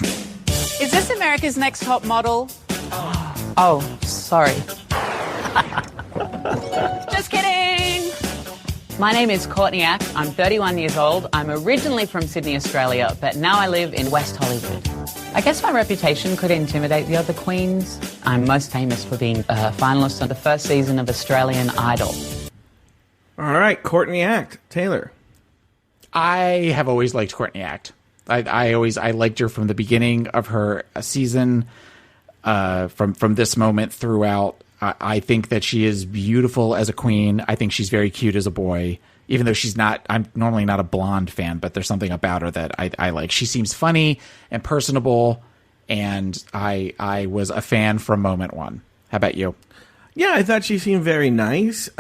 Speaker 12: Is this America's Next Top Model?
Speaker 9: Oh, sorry.
Speaker 12: Just kidding. My name is Courtney Ack. I'm 31 years old. I'm originally from Sydney, Australia, but now I live in West Hollywood. I guess my reputation could intimidate the other queens. I'm most famous for being a finalist on the first season of Australian Idol.
Speaker 1: All right, Courtney Act. Taylor.
Speaker 2: I have always liked Courtney Act. I liked her from the beginning of her season, from this moment throughout. I think that she is beautiful as a queen. I think she's very cute as a boy, even though I'm normally not a blonde fan, but there's something about her that I like. She seems funny and personable, and I was a fan from moment one. How about you?
Speaker 1: Yeah, I thought she seemed very nice.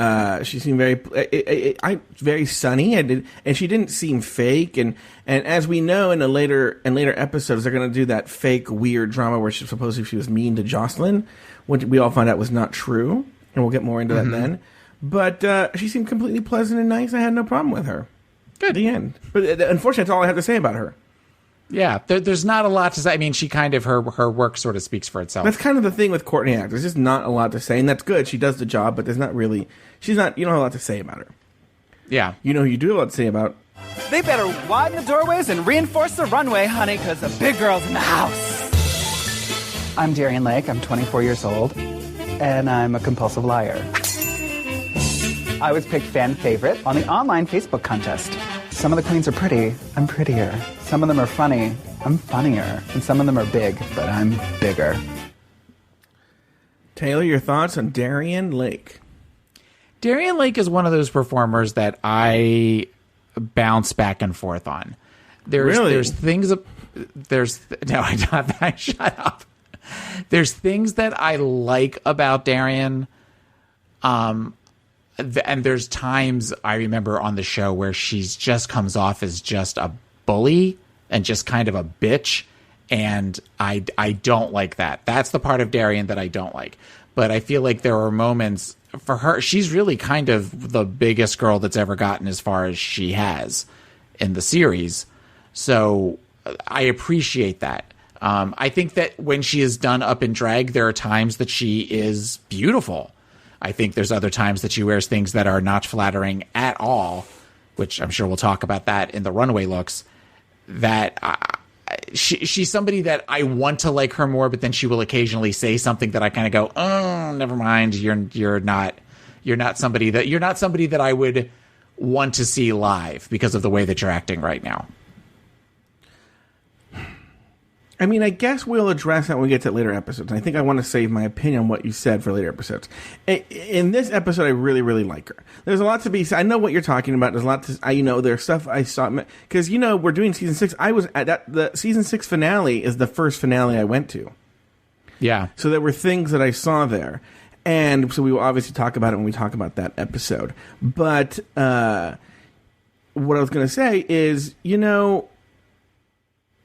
Speaker 1: She seemed very sunny, and she didn't seem fake. And as we know in later episodes, they're going to do that fake weird drama where she was mean to Jocelyn, which we all found out was not true, and we'll get more into that then. But she seemed completely pleasant and nice. I had no problem with her. Good. At the end. But unfortunately, that's all I have to say about her.
Speaker 2: Yeah, there's not a lot to say. I mean, she kind of, her work sort of speaks for itself.
Speaker 1: That's kind of the thing with Courtney Act. There's just not a lot to say, and that's good. She does the job, but you don't have a lot to say about her.
Speaker 2: Yeah.
Speaker 1: You know who you do have a lot to say about?
Speaker 13: They better widen the doorways and reinforce the runway, honey, because the big girl's in the house.
Speaker 9: I'm Darian Lake. I'm 24 years old, and I'm a compulsive liar. I was picked fan favorite on the online Facebook contest. Some of the queens are pretty, I'm prettier. Some of them are funny, I'm funnier. And some of them are big, but I'm bigger.
Speaker 1: Taylor, your thoughts on Darian Lake?
Speaker 2: Darian Lake is one of those performers that I bounce back and forth on. There's things. Shut up. There's things that I like about Darian. And there's times I remember on the show where she's just comes off as just a bully and just kind of a bitch. And I don't like that. That's the part of Darian that I don't like. But I feel like there are moments for her. She's really kind of the biggest girl that's ever gotten as far as she has in the series. So I appreciate that. I think that when she is done up in drag, there are times that she is beautiful. I think there's other times that she wears things that are not flattering at all, which I'm sure we'll talk about that in the runway looks. That she's somebody that I want to like her more, but then she will occasionally say something that I kind of go, oh, never mind. You're not somebody that I would want to see live because of the way that you're acting right now.
Speaker 1: I mean, I guess we'll address that when we get to later episodes. I think I want to save my opinion on what you said for later episodes. In this episode, I really, really like her. There's a lot to be said. I know what you're talking about. There's a lot to, there's stuff I saw. Because, we're doing season 6. I was at the season 6 finale is the first finale I went to.
Speaker 2: Yeah.
Speaker 1: So there were things that I saw there. And so we will obviously talk about it when we talk about that episode. But what I was going to say is,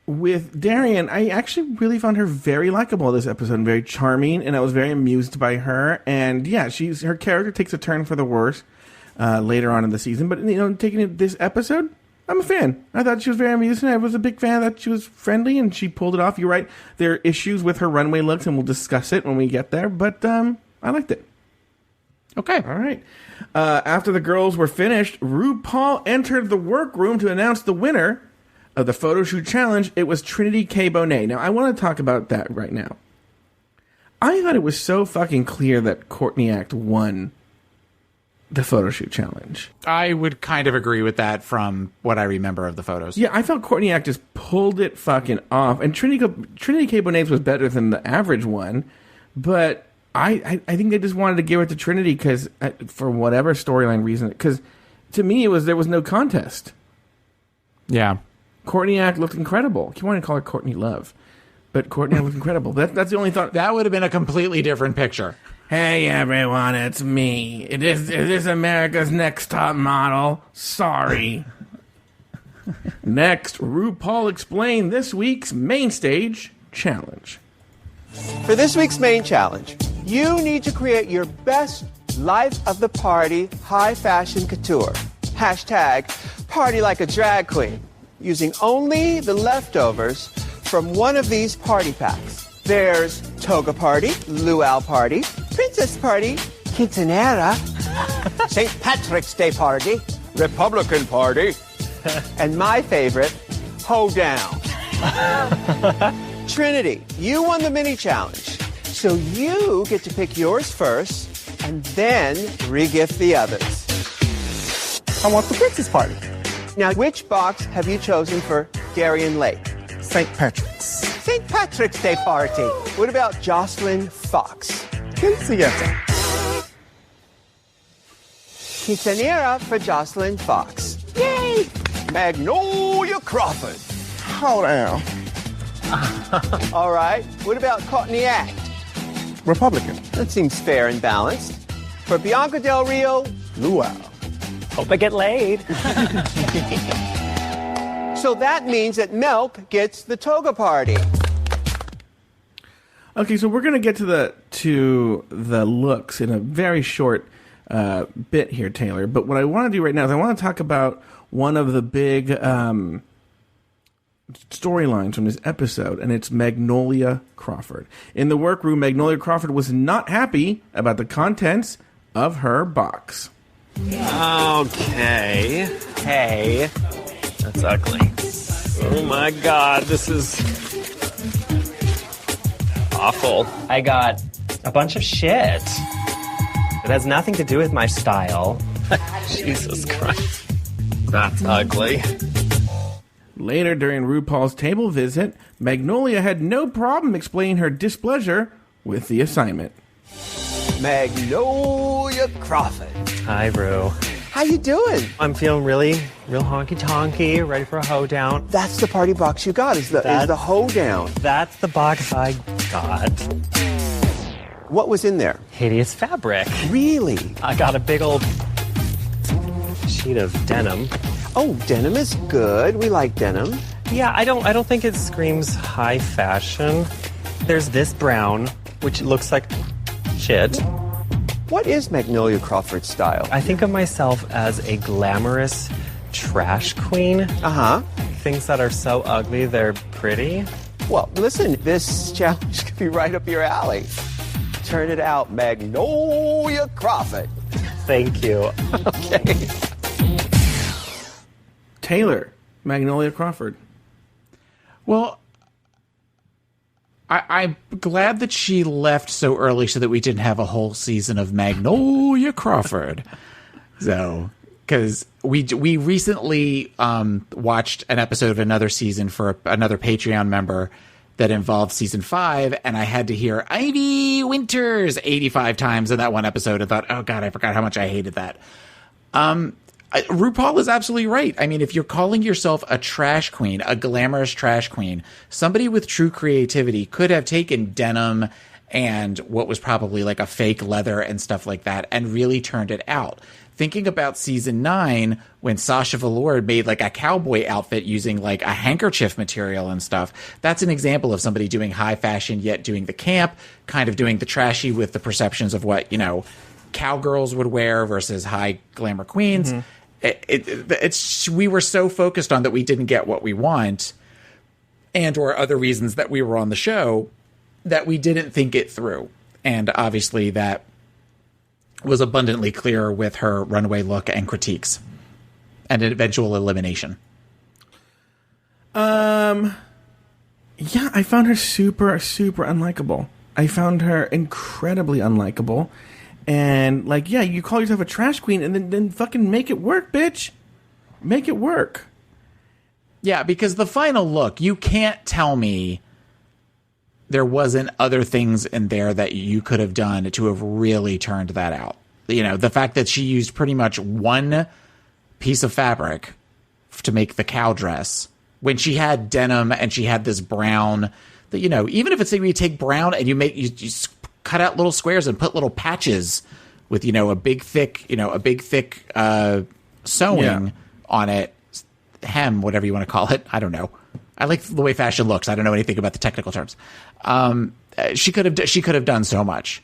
Speaker 1: with Darian, I actually really found her very likable this episode and very charming, and I was very amused by her. And yeah, her character takes a turn for the worse later on in the season. But taking it this episode, I'm a fan. I thought she was very amusing. I was a big fan that she was friendly and she pulled it off. You're right. There are issues with her runway looks, and we'll discuss it when we get there. But I liked it.
Speaker 2: Okay.
Speaker 1: All right. After the girls were finished, RuPaul entered the workroom to announce the winner of the photo shoot challenge. It was Trinity K. Bonet. Now, I want to talk about that right now. I thought it was so fucking clear that Courtney Act won the photo shoot challenge.
Speaker 2: I would kind of agree with that from what I remember of the photos.
Speaker 1: Yeah, I felt Courtney Act just pulled it fucking off. And Trinity K. Bonet's was better than the average one. But I think they just wanted to give it to Trinity because for whatever storyline reason. Because to me, there was no contest.
Speaker 2: Yeah.
Speaker 1: Courtney Act looked incredible. You want to call her Courtney Love, but Courtney Act looked incredible. That's the only thought.
Speaker 2: That would have been a completely different picture.
Speaker 1: Hey everyone, it's me. It is America's Next Top Model. Sorry. Next, RuPaul explained this week's main stage challenge.
Speaker 4: For this week's main challenge, you need to create your best life of the party high fashion couture. # party like a drag queen. Using only the leftovers from one of these party packs. There's Toga Party, Luau Party, Princess Party, Quinceanera, St. Patrick's Day Party, Republican Party, and my favorite, Hoedown. Trinity, you won the mini challenge, so you get to pick yours first and then re-gift the others.
Speaker 7: I want the Princess Party.
Speaker 4: Now, which box have you chosen for Darian Lake?
Speaker 7: St. Patrick's.
Speaker 4: St. Patrick's Day Party. What about Jocelyn Fox?
Speaker 7: Quinceanera.
Speaker 4: Quinceanera for Jocelyn Fox. Yay! Magnolia Crawford.
Speaker 7: Hold on.
Speaker 4: All right. What about Courtney Act?
Speaker 7: Republican.
Speaker 4: That seems fair and balanced. For Bianca Del Rio,
Speaker 7: Luau.
Speaker 11: Hope I get laid.
Speaker 4: So that means that Milk gets the Toga Party.
Speaker 1: Okay, so we're going to get to the looks in a very short bit here, Taylor. But what I want to do right now is I want to talk about one of the big storylines from this episode, and it's Magnolia Crawford. In the workroom, Magnolia Crawford was not happy about the contents of her box.
Speaker 11: Okay. Hey. That's ugly. Oh my god, this is awful. I got a bunch of shit. It has nothing to do with my style. Jesus Christ. That's ugly.
Speaker 1: Later, during RuPaul's table visit, Magnolia had no problem explaining her displeasure with the assignment.
Speaker 4: Magnolia Crawford.
Speaker 11: Hi, Ru.
Speaker 4: How you doing?
Speaker 11: I'm feeling real honky-tonky, ready for a hoedown.
Speaker 4: That's the party box you got, is the hoedown.
Speaker 11: That's the box I got.
Speaker 4: What was in there?
Speaker 11: Hideous fabric.
Speaker 4: Really?
Speaker 11: I got a big old sheet of denim.
Speaker 4: Oh, denim is good. We like denim.
Speaker 11: Yeah, I don't think it screams high fashion. There's this brown, which looks like shit.
Speaker 4: What is Magnolia Crawford's style?
Speaker 11: I think of myself as a glamorous trash queen.
Speaker 4: Uh-huh.
Speaker 11: Things that are so ugly, they're pretty.
Speaker 4: Well, listen, this challenge could be right up your alley. Turn it out, Magnolia Crawford.
Speaker 11: Thank you.
Speaker 4: Okay.
Speaker 1: Taylor, Magnolia Crawford.
Speaker 2: Well, I'm glad that she left so early so that we didn't have a whole season of Magnolia Crawford. So, because we recently watched an episode of another season for another Patreon member that involved season 5, and I had to hear Ivy Winters 85 times in that one episode and thought, oh God, I forgot how much I hated that. RuPaul is absolutely right. I mean, if you're calling yourself a trash queen, a glamorous trash queen, somebody with true creativity could have taken denim and what was probably like a fake leather and stuff like that and really turned it out. Thinking about season 9, when Sasha Velour made like a cowboy outfit using like a handkerchief material and stuff, that's an example of somebody doing high fashion yet doing the camp, kind of doing the trashy with the perceptions of what, you know, cowgirls would wear versus high glamour queens. Mm-hmm. We were so focused on that we didn't get what we want, and or other reasons that we were on the show, that we didn't think it through. And obviously that was abundantly clear with her runway look and critiques and an eventual elimination.
Speaker 1: Yeah, I found her super, super unlikable. I found her incredibly unlikable. And, like, yeah, you call yourself a trash queen and then fucking make it work, bitch. Make it work.
Speaker 2: Yeah, because the final look, you can't tell me there wasn't other things in there that you could have done to have really turned that out. You know, the fact that she used pretty much one piece of fabric to make the cow dress when she had denim and she had this brown that, you know, even if it's like you take brown and you cut out little squares and put little patches with, you know, a big thick sewing on it, hem, whatever you want to call it. I don't know. I like the way fashion looks. I don't know anything about the technical terms. She could have done so much.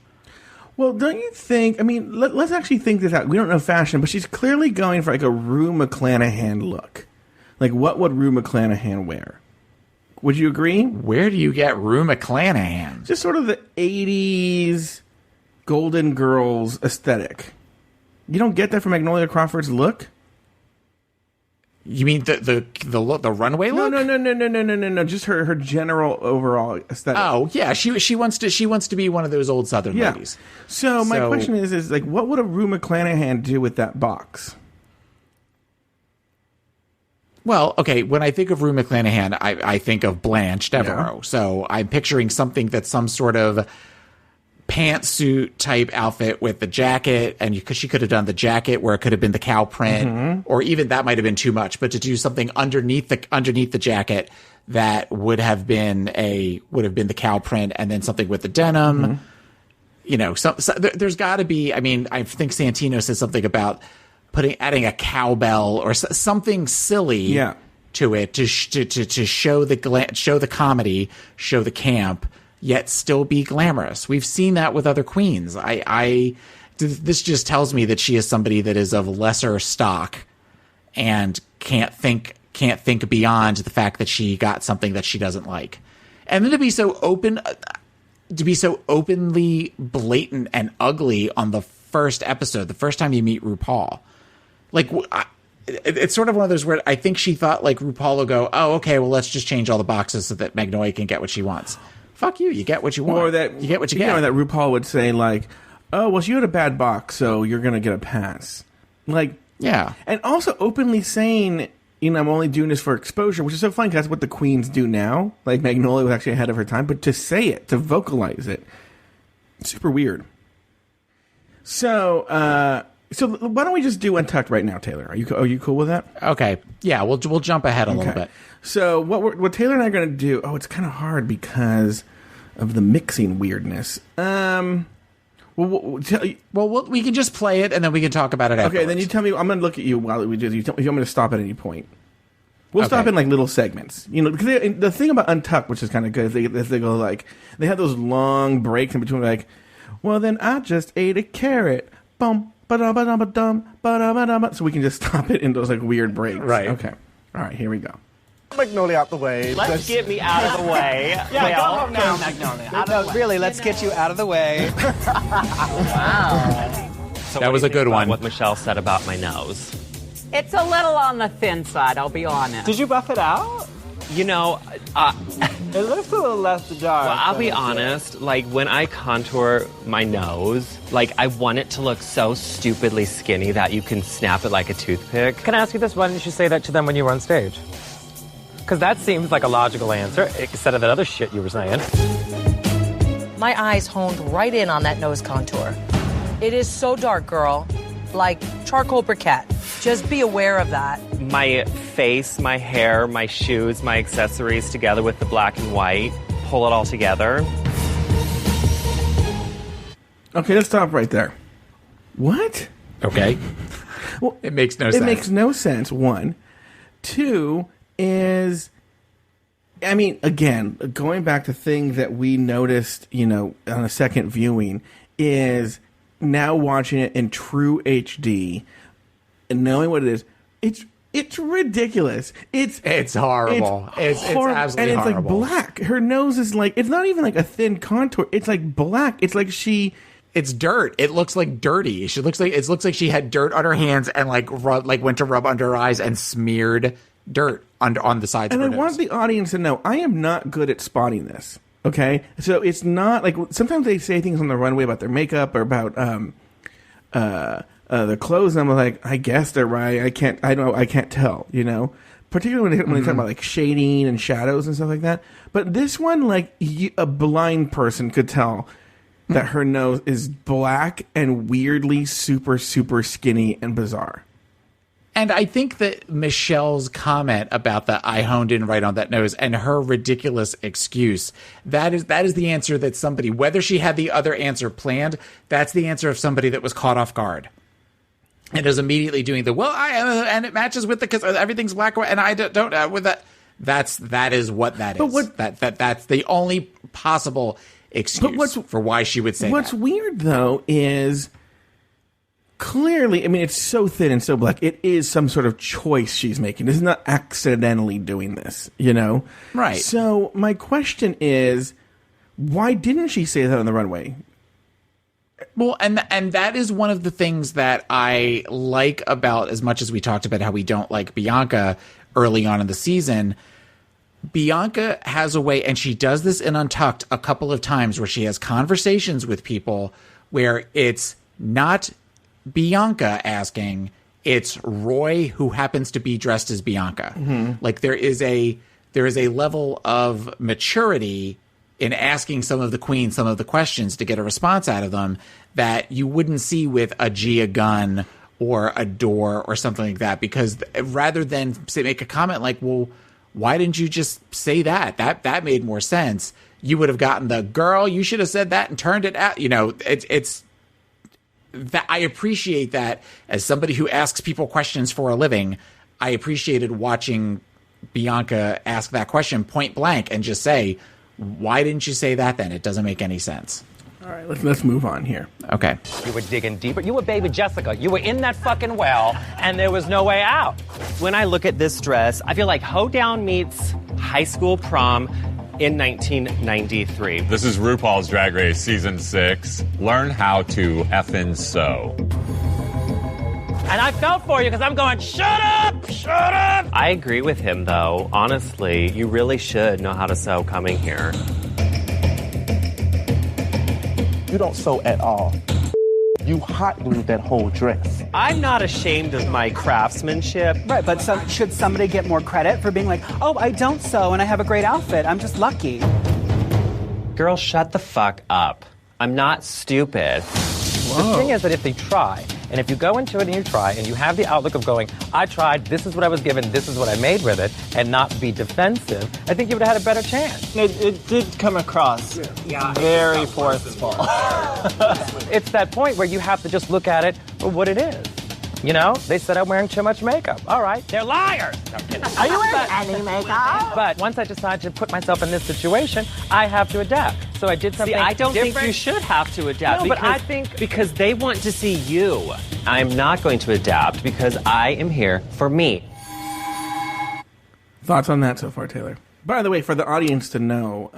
Speaker 1: Well, don't you think? I mean, let's actually think this out. We don't know fashion, but she's clearly going for like a Rue McClanahan look. Like, what would Rue McClanahan wear? Would you agree?
Speaker 2: Where do you get Rue McClanahan?
Speaker 1: Just sort of the 80s Golden Girls aesthetic. You don't get that from Magnolia Crawford's look?
Speaker 2: You mean the runway look?
Speaker 1: No. Just her general overall aesthetic.
Speaker 2: Oh yeah, she wants to be one of those old Southern ladies.
Speaker 1: So my question is like, what would a Rue McClanahan do with that box?
Speaker 2: Well, okay, when I think of Rue McClanahan, I think of Blanche Devereaux. Yeah. So I'm picturing something that's some sort of pantsuit type outfit with the jacket, and she could have done the jacket where it could have been the cow print, or even that might have been too much. But to do something underneath the jacket that would have been the cow print, and then something with the denim. You know, there's got to be. I mean, I think Santino said something about adding a cowbell or something silly to it to show the comedy, show the camp, yet still be glamorous. We've seen that with other queens. This just tells me that she is somebody that is of lesser stock and can't think beyond the fact that she got something that she doesn't like. And then to be so openly blatant and ugly on the first episode, the first time you meet RuPaul. Like, it's sort of one of those where I think she thought, like, RuPaul will go, oh, okay, well, let's just change all the boxes so that Magnolia can get what she wants. Fuck you. You get what you want.
Speaker 1: Or that
Speaker 2: you get what you get.
Speaker 1: Know, that RuPaul would say, like, oh, well, you had a bad box, so you're going to get a pass. Like,
Speaker 2: yeah.
Speaker 1: And also openly saying, you know, I'm only doing this for exposure, which is so funny because that's what the queens do now. Like, Magnolia was actually ahead of her time. But to say it, to vocalize it, super weird. So, So why don't we just do Untucked right now, Taylor? Are you cool with that?
Speaker 2: Okay. Yeah, we'll jump ahead a little bit.
Speaker 1: So what Taylor and I are going to do... Oh, it's kind of hard because of the mixing weirdness. We
Speaker 2: can just play it and then we can talk about it afterwards.
Speaker 1: Okay, then you tell me... I'm going to look at you while we do this. You want me to stop at any point. We'll stop in like little segments. You know, because the thing about Untucked, which is kind of good, is they go like... They have those long breaks in between like... Well, then I just ate a carrot. Bum. So we can just stop it in those like weird breaks.
Speaker 2: Right.
Speaker 1: Okay. All right, here we go.
Speaker 7: Magnolia out the way.
Speaker 11: Let's get me out of the way.
Speaker 13: Yeah, go home now, Magnolia. Really, let's get you out of the way.
Speaker 12: Wow.
Speaker 11: So
Speaker 2: that was a good one.
Speaker 11: What Michelle said about my nose.
Speaker 12: It's a little on the thin side, I'll be honest.
Speaker 10: Did you buff it out?
Speaker 11: You know,
Speaker 10: it looks a little less dark.
Speaker 11: Well, I'll be honest, like, when I contour my nose, like, I want it to look so stupidly skinny that you can snap it like a toothpick.
Speaker 5: Can I ask you this? Why didn't you say that to them when you were on stage? Because that seems like a logical answer, instead of that other shit you were saying.
Speaker 14: My eyes honed right in on that nose contour. It is so dark, girl. Like charcoal briquette. Just be aware of that.
Speaker 11: My face, my hair, my shoes, my accessories together with the black and white. Pull it all together.
Speaker 1: Okay, let's stop right there. What?
Speaker 2: Okay.
Speaker 1: Well,
Speaker 2: it makes no sense.
Speaker 1: It makes no sense, one. Two is... I mean, again, going back to things that we noticed, you know, on a second viewing, is now watching it in true HD and knowing what it is, it's ridiculous. It's
Speaker 2: horrible. It's absolutely
Speaker 1: and it's
Speaker 2: horrible.
Speaker 1: like black. Her nose is like, it's not even like a thin contour. It's like black. It's like
Speaker 2: it's dirt. It looks like dirty. It looks like she had dirt on her hands and went to rub under her eyes and smeared dirt on the sides of her nose.
Speaker 1: And I want the audience to know, I am not good at spotting this. Okay? So it's not like, sometimes they say things on the runway about their makeup or about the clothes, and I'm like, I guess they're right. I can't tell, you know? Particularly when they talk about like shading and shadows and stuff like that. But this one, like, a blind person could tell that her nose is black and weirdly super, super skinny and bizarre.
Speaker 2: And I think that Michelle's comment about the I honed in right on that nose and her ridiculous excuse, that is the answer that somebody, whether she had the other answer planned, that's the answer of somebody that was caught off guard. And is immediately doing and it matches with because everything's black and I don't with that. That is what that is. That's the only possible excuse for why she would say
Speaker 1: what's
Speaker 2: that.
Speaker 1: What's weird though is clearly, I mean, it's so thin and so black. It is some sort of choice she's making. This is not accidentally doing this, you know?
Speaker 2: Right.
Speaker 1: So my question is, why didn't she say that on the runway?
Speaker 2: Well, and that is one of the things that I like about, as much as we talked about how we don't like Bianca early on in the season, Bianca has a way, and she does this in Untucked a couple of times, where she has conversations with people where it's not Bianca asking, it's Roy who happens to be dressed as Bianca. Mm-hmm. Like there is a level of maturity in asking some of the queens some of the questions to get a response out of them that you wouldn't see with a Gia Gunn or a Door or something like that, because rather than make a comment like, well, why didn't you just say that? That made more sense. You would have gotten the girl, you should have said that and turned it out. You know, it's that I appreciate that as somebody who asks people questions for a living. I appreciated watching Bianca ask that question point blank and just say, why didn't you say that then? It doesn't make any sense.
Speaker 1: All right, let's move on here.
Speaker 2: Okay.
Speaker 5: You were digging deeper. You were baby Jessica. You were in that fucking well, and there was no way out.
Speaker 11: When I look at this dress, I feel like Hoedown meets high school prom in 1993.
Speaker 15: This is RuPaul's Drag Race Season 6. Learn how to effing sew.
Speaker 5: And I felt for you because I'm going, shut up, shut up.
Speaker 11: I agree with him, though. Honestly, you really should know how to sew coming here.
Speaker 7: You don't sew at all. You hot glued that whole dress.
Speaker 11: I'm not ashamed of my craftsmanship.
Speaker 9: Right, but should somebody get more credit for being like, oh, I don't sew and I have a great outfit. I'm just lucky.
Speaker 11: Girl, shut the fuck up. I'm not stupid.
Speaker 5: The thing is that if they try, And if you go into it and you try, and you have the outlook of going, I tried, this is what I was given, this is what I made with it, and not be defensive, I think you would have had a better chance.
Speaker 10: It did come across very forceful.
Speaker 5: It's that point where you have to just look at it for what it is. You know, they said I'm wearing too much makeup. All right, they're liars. No, I'm kidding.
Speaker 16: Are you wearing any makeup?
Speaker 5: But once I decided to put myself in this situation, I have to adapt. So I did something
Speaker 11: I don't
Speaker 5: different.
Speaker 11: think you should have to adapt.
Speaker 5: No, but I think...
Speaker 11: Because they want to see you. I'm not going to adapt because I am here for me.
Speaker 1: Thoughts on that so far, Taylor? By the way, for the audience to know,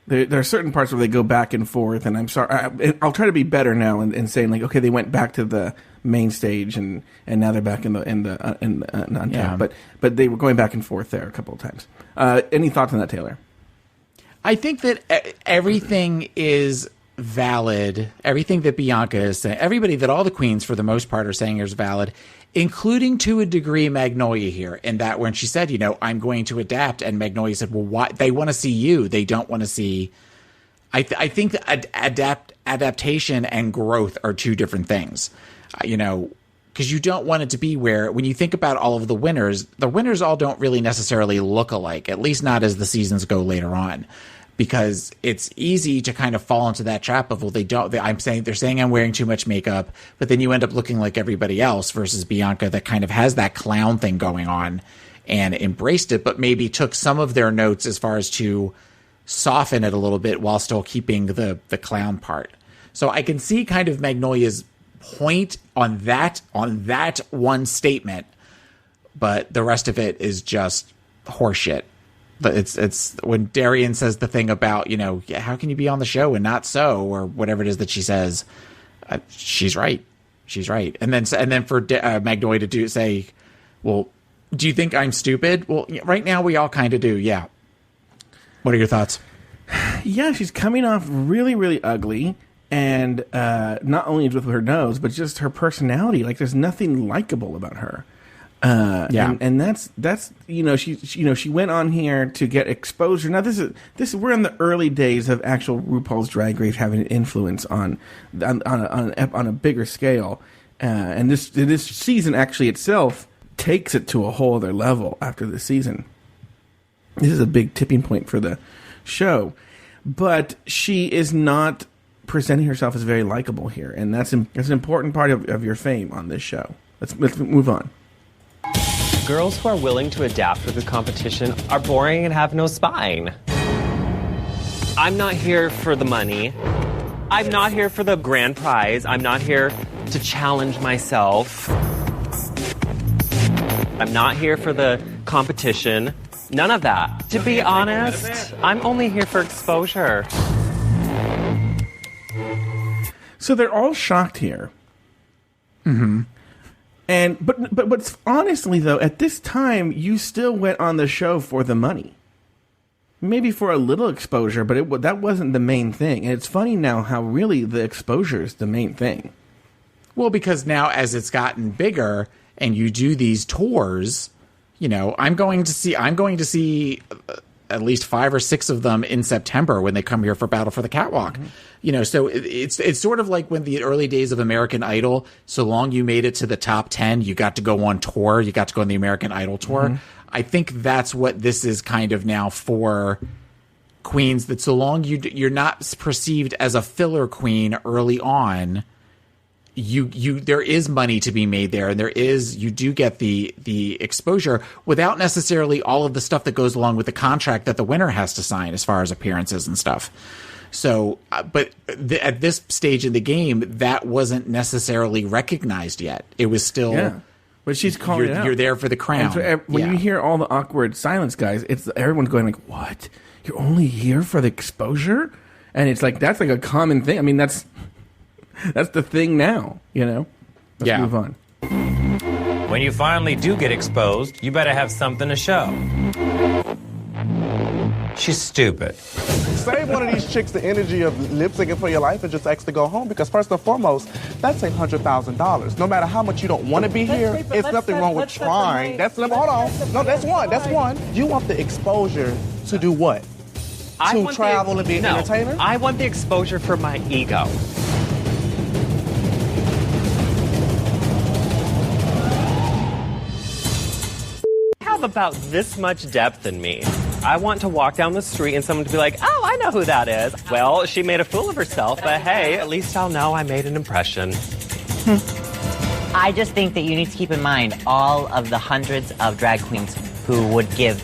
Speaker 1: there are certain parts where they go back and forth, and I'm sorry. I'll try to be better now in saying, like, okay, they went back to the main stage, and now they're back in on top. But they were going back and forth there a couple of times. Any thoughts on that, Taylor?
Speaker 2: I think that everything is valid. Everything that Bianca is saying, everybody that all the queens for the most part are saying is valid, including to a degree Magnolia here. In that when she said, you know, I'm going to adapt, and Magnolia said, well, why? They want to see you. They don't want to see. I think that adaptation and growth are two different things. You know, because you don't want it to be where, when you think about all of the winners all don't really necessarily look alike, at least not as the seasons go later on, because it's easy to kind of fall into that trap of, well, they're saying I'm wearing too much makeup, but then you end up looking like everybody else, versus Bianca that kind of has that clown thing going on and embraced it, but maybe took some of their notes as far as to soften it a little bit while still keeping the clown part. So I can see kind of Magnolia's point on that one statement, but the rest of it is just horseshit. But it's when Darian says the thing about, you know, how can you be on the show and not so, or whatever it is that she says, she's right. And then for Magnolia to say, well, do you think I'm stupid? Well, right now we all kind of do. Yeah. What are your thoughts?
Speaker 1: Yeah, she's coming off really, really ugly. And not only with her nose, but just her personality. Like, there's nothing likable about her. And that's you know, she went on here to get exposure. Now this is we're in the early days of actual RuPaul's Drag Race having an influence on a bigger scale. And this season actually itself takes it to a whole other level after this season. This is a big tipping point for the show, but she is not presenting herself as very likable here, and that's an important part of your fame on this show. Let's move on.
Speaker 11: Girls who are willing to adapt with the competition are boring and have no spine. I'm not here for the money. I'm not here for the grand prize. I'm not here to challenge myself. I'm not here for the competition. None of that. To be honest, I'm only here for exposure.
Speaker 1: So they're all shocked here.
Speaker 2: Mm-hmm.
Speaker 1: And but what's honestly though, at this time you still went on the show for the money. Maybe for a little exposure, but that wasn't the main thing. And it's funny now how really the exposure is the main thing.
Speaker 2: Well, because now as it's gotten bigger and you do these tours, you know, I'm going to see at least 5 or 6 of them in September when they come here for Battle for the Catwalk. Mm-hmm. You know, so it's sort of like when the early days of American Idol, so long you made it to the top 10, you got to go on tour, you got to go on the American Idol tour. Mm-hmm. I think that's what this is kind of now for queens, that so long you're not perceived as a filler queen early on, there is money to be made there, and you do get the exposure without necessarily all of the stuff that goes along with the contract that the winner has to sign as far as appearances and stuff. So, but at this stage in the game, that wasn't necessarily recognized yet. It was still,
Speaker 1: yeah. But she's calling it out.
Speaker 2: You're there for the crown.
Speaker 1: So when you hear all the awkward silence, guys, everyone's going like, "What? You're only here for the exposure?" And it's like that's like a common thing. I mean, that's the thing now, you know? Let's move on.
Speaker 6: When you finally do get exposed, you better have something to show. She's stupid.
Speaker 7: Save one of these chicks the energy of lip syncing for your life and just ask to go home, because first and foremost, that's $100,000. No matter how much you don't want to be here, it's nothing wrong with trying. Hold on. No, that's one. You want the exposure to do what? To travel and be an entertainer?
Speaker 11: I want the exposure for my ego. have about this much depth in me. I want to walk down the street and someone to be like, oh, I know who that is. Well, she made a fool of herself, but hey, at least I'll know I made an impression.
Speaker 8: I just think that you need to keep in mind all of the hundreds of drag queens who would give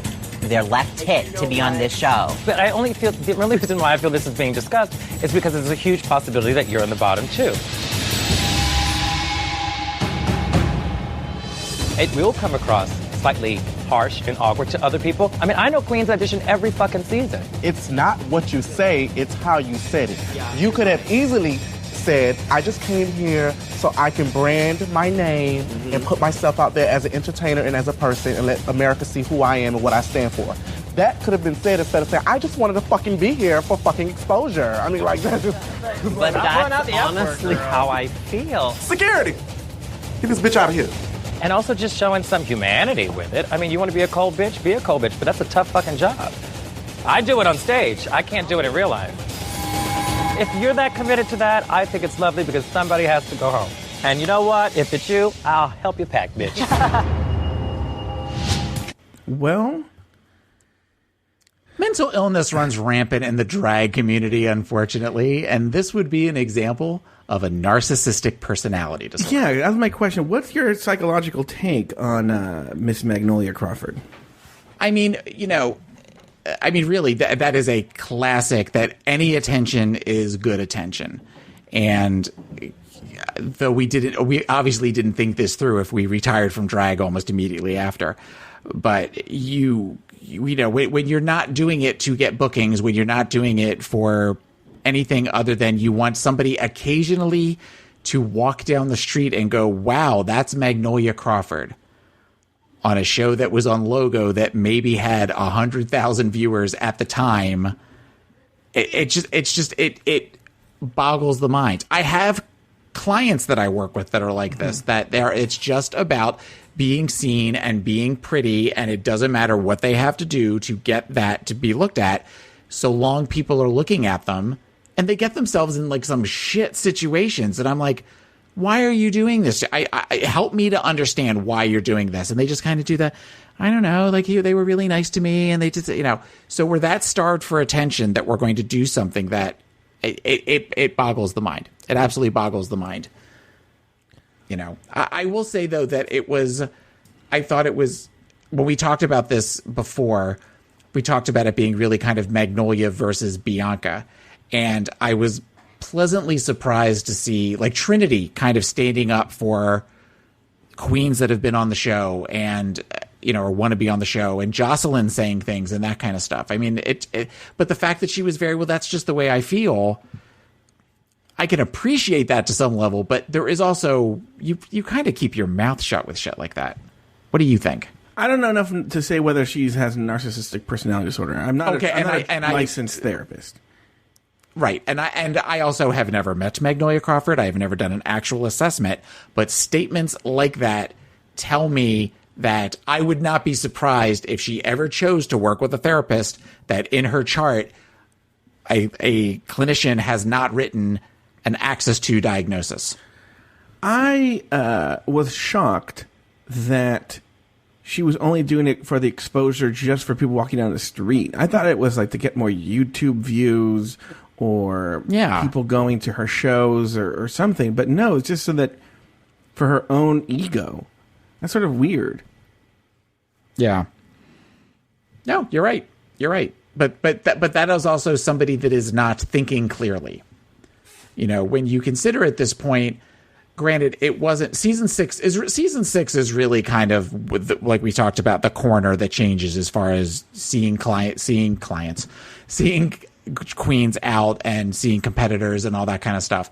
Speaker 8: their left tit to be on this show.
Speaker 5: But I only feel, the only reason why I feel this is being discussed is because there's a huge possibility that you're on the bottom too. It will come across slightly harsh and awkward to other people. I mean, I know queens audition every fucking season.
Speaker 7: It's not what you say, it's how you said it. You could have easily said, I just came here so I can brand my name and put myself out there as an entertainer and as a person and let America see who I am and what I stand for. That could have been said instead of saying, I just wanted to fucking be here for fucking exposure. I mean, like, that's just...
Speaker 8: But that's
Speaker 11: honestly how I feel.
Speaker 7: Security! Get this bitch out of here.
Speaker 5: And also just showing some humanity with it. I mean, you want to be a cold bitch? Be a cold bitch, but that's a tough fucking job. I do it on stage. I can't do it in real life. If you're that committed to that, I think it's lovely because somebody has to go home. And you know what? If it's you, I'll help you pack, bitch.
Speaker 1: Well,
Speaker 2: mental illness runs rampant in the drag community, unfortunately, and this would be an example of a narcissistic personality disorder.
Speaker 1: Yeah, that's my question. What's your psychological take on Miss Magnolia Crawford?
Speaker 2: I mean, really, that is a classic that any attention is good attention. And though we obviously didn't think this through if we retired from drag almost immediately after. But when you're not doing it to get bookings, when you're not doing it for anything other than you want somebody occasionally to walk down the street and go, wow, that's Magnolia Crawford, on a show that was on Logo that maybe had 100,000 viewers at the time, it boggles the mind. I have clients that I work with that are like this, that it's just about being seen and being pretty, and it doesn't matter what they have to do to get that to be looked at, so long people are looking at them, and they get themselves in like some shit situations, and I'm like, why are you doing this? Help me to understand why you're doing this. And they just kind of do that. I don't know, like they were really nice to me, and they just, so we're that starved for attention that we're going to do something that it boggles the mind. It absolutely boggles the mind. I will say though that I thought it was, when we talked about this before, we talked about it being really kind of Magnolia versus Bianca. And I was pleasantly surprised to see like Trinity kind of standing up for queens that have been on the show and or want to be on the show, and Jocelyn saying things and that kind of stuff. I mean, but the fact that she was very, well, that's just the way I feel, I can appreciate that to some level, but there is also, you kind of keep your mouth shut with shit like that. What do you think?
Speaker 1: I don't know enough to say whether she has a narcissistic personality disorder. I'm not a licensed therapist.
Speaker 2: Right. And I also have never met Magnolia Crawford. I have never done an actual assessment, but statements like that tell me that I would not be surprised if she ever chose to work with a therapist that in her chart, a clinician has not written an access to diagnosis.
Speaker 1: I was shocked that she was only doing it for the exposure just for people walking down the street. I thought it was like to get more YouTube views or people going to her shows or something. But no, it's just so that for her own ego. That's sort of weird.
Speaker 2: Yeah. No, you're right. You're right. But that is also somebody that is not thinking clearly. When you consider at this point, granted, it wasn't season 6 is really kind of like we talked about, the corner that changes as far as seeing queens out and seeing competitors and all that kind of stuff.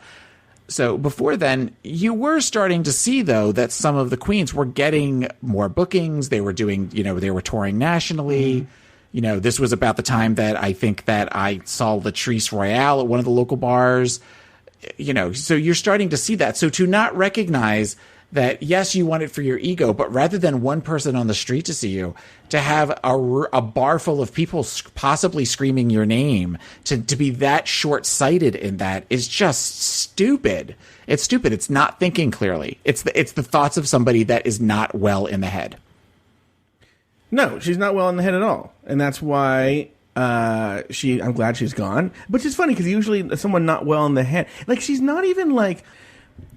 Speaker 2: So before then, you were starting to see, though, that some of the queens were getting more bookings. They were doing, they were touring nationally. Mm-hmm. This was about the time that I think that I saw Latrice Royale at one of the local bars. So you're starting to see that. So to not recognize that, yes, you want it for your ego, but rather than one person on the street to see you, to have a bar full of people possibly screaming your name, to be that short-sighted in that is just stupid. It's stupid. It's not thinking clearly. It's the thoughts of somebody that is not well in the head.
Speaker 1: No, she's not well in the head at all, and that's why I'm glad she's gone. Which is funny because usually someone not well in the head, like she's not even like.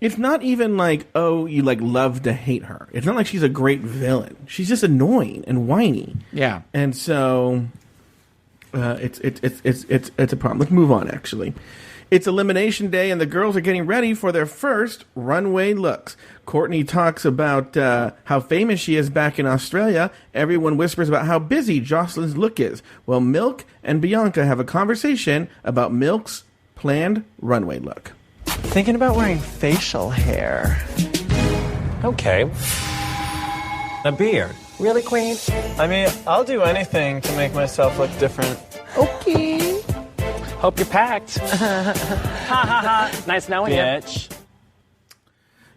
Speaker 1: It's not even like, oh, you like love to hate her. It's not like she's a great villain. She's just annoying and whiny.
Speaker 2: Yeah,
Speaker 1: and so it's a problem. Let's move on. Actually, it's Elimination Day, and the girls are getting ready for their first runway looks. Courtney talks about how famous she is back in Australia. Everyone whispers about how busy Jocelyn's look is. Well, Milk and Bianca have a conversation about Milk's planned runway look.
Speaker 10: Thinking about wearing facial hair.
Speaker 5: Okay. A beard. Really, Queen?
Speaker 10: I mean, I'll do anything to make myself look different.
Speaker 5: Okay. Hope you're packed. Ha ha ha. Nice knowing you.
Speaker 10: Bitch.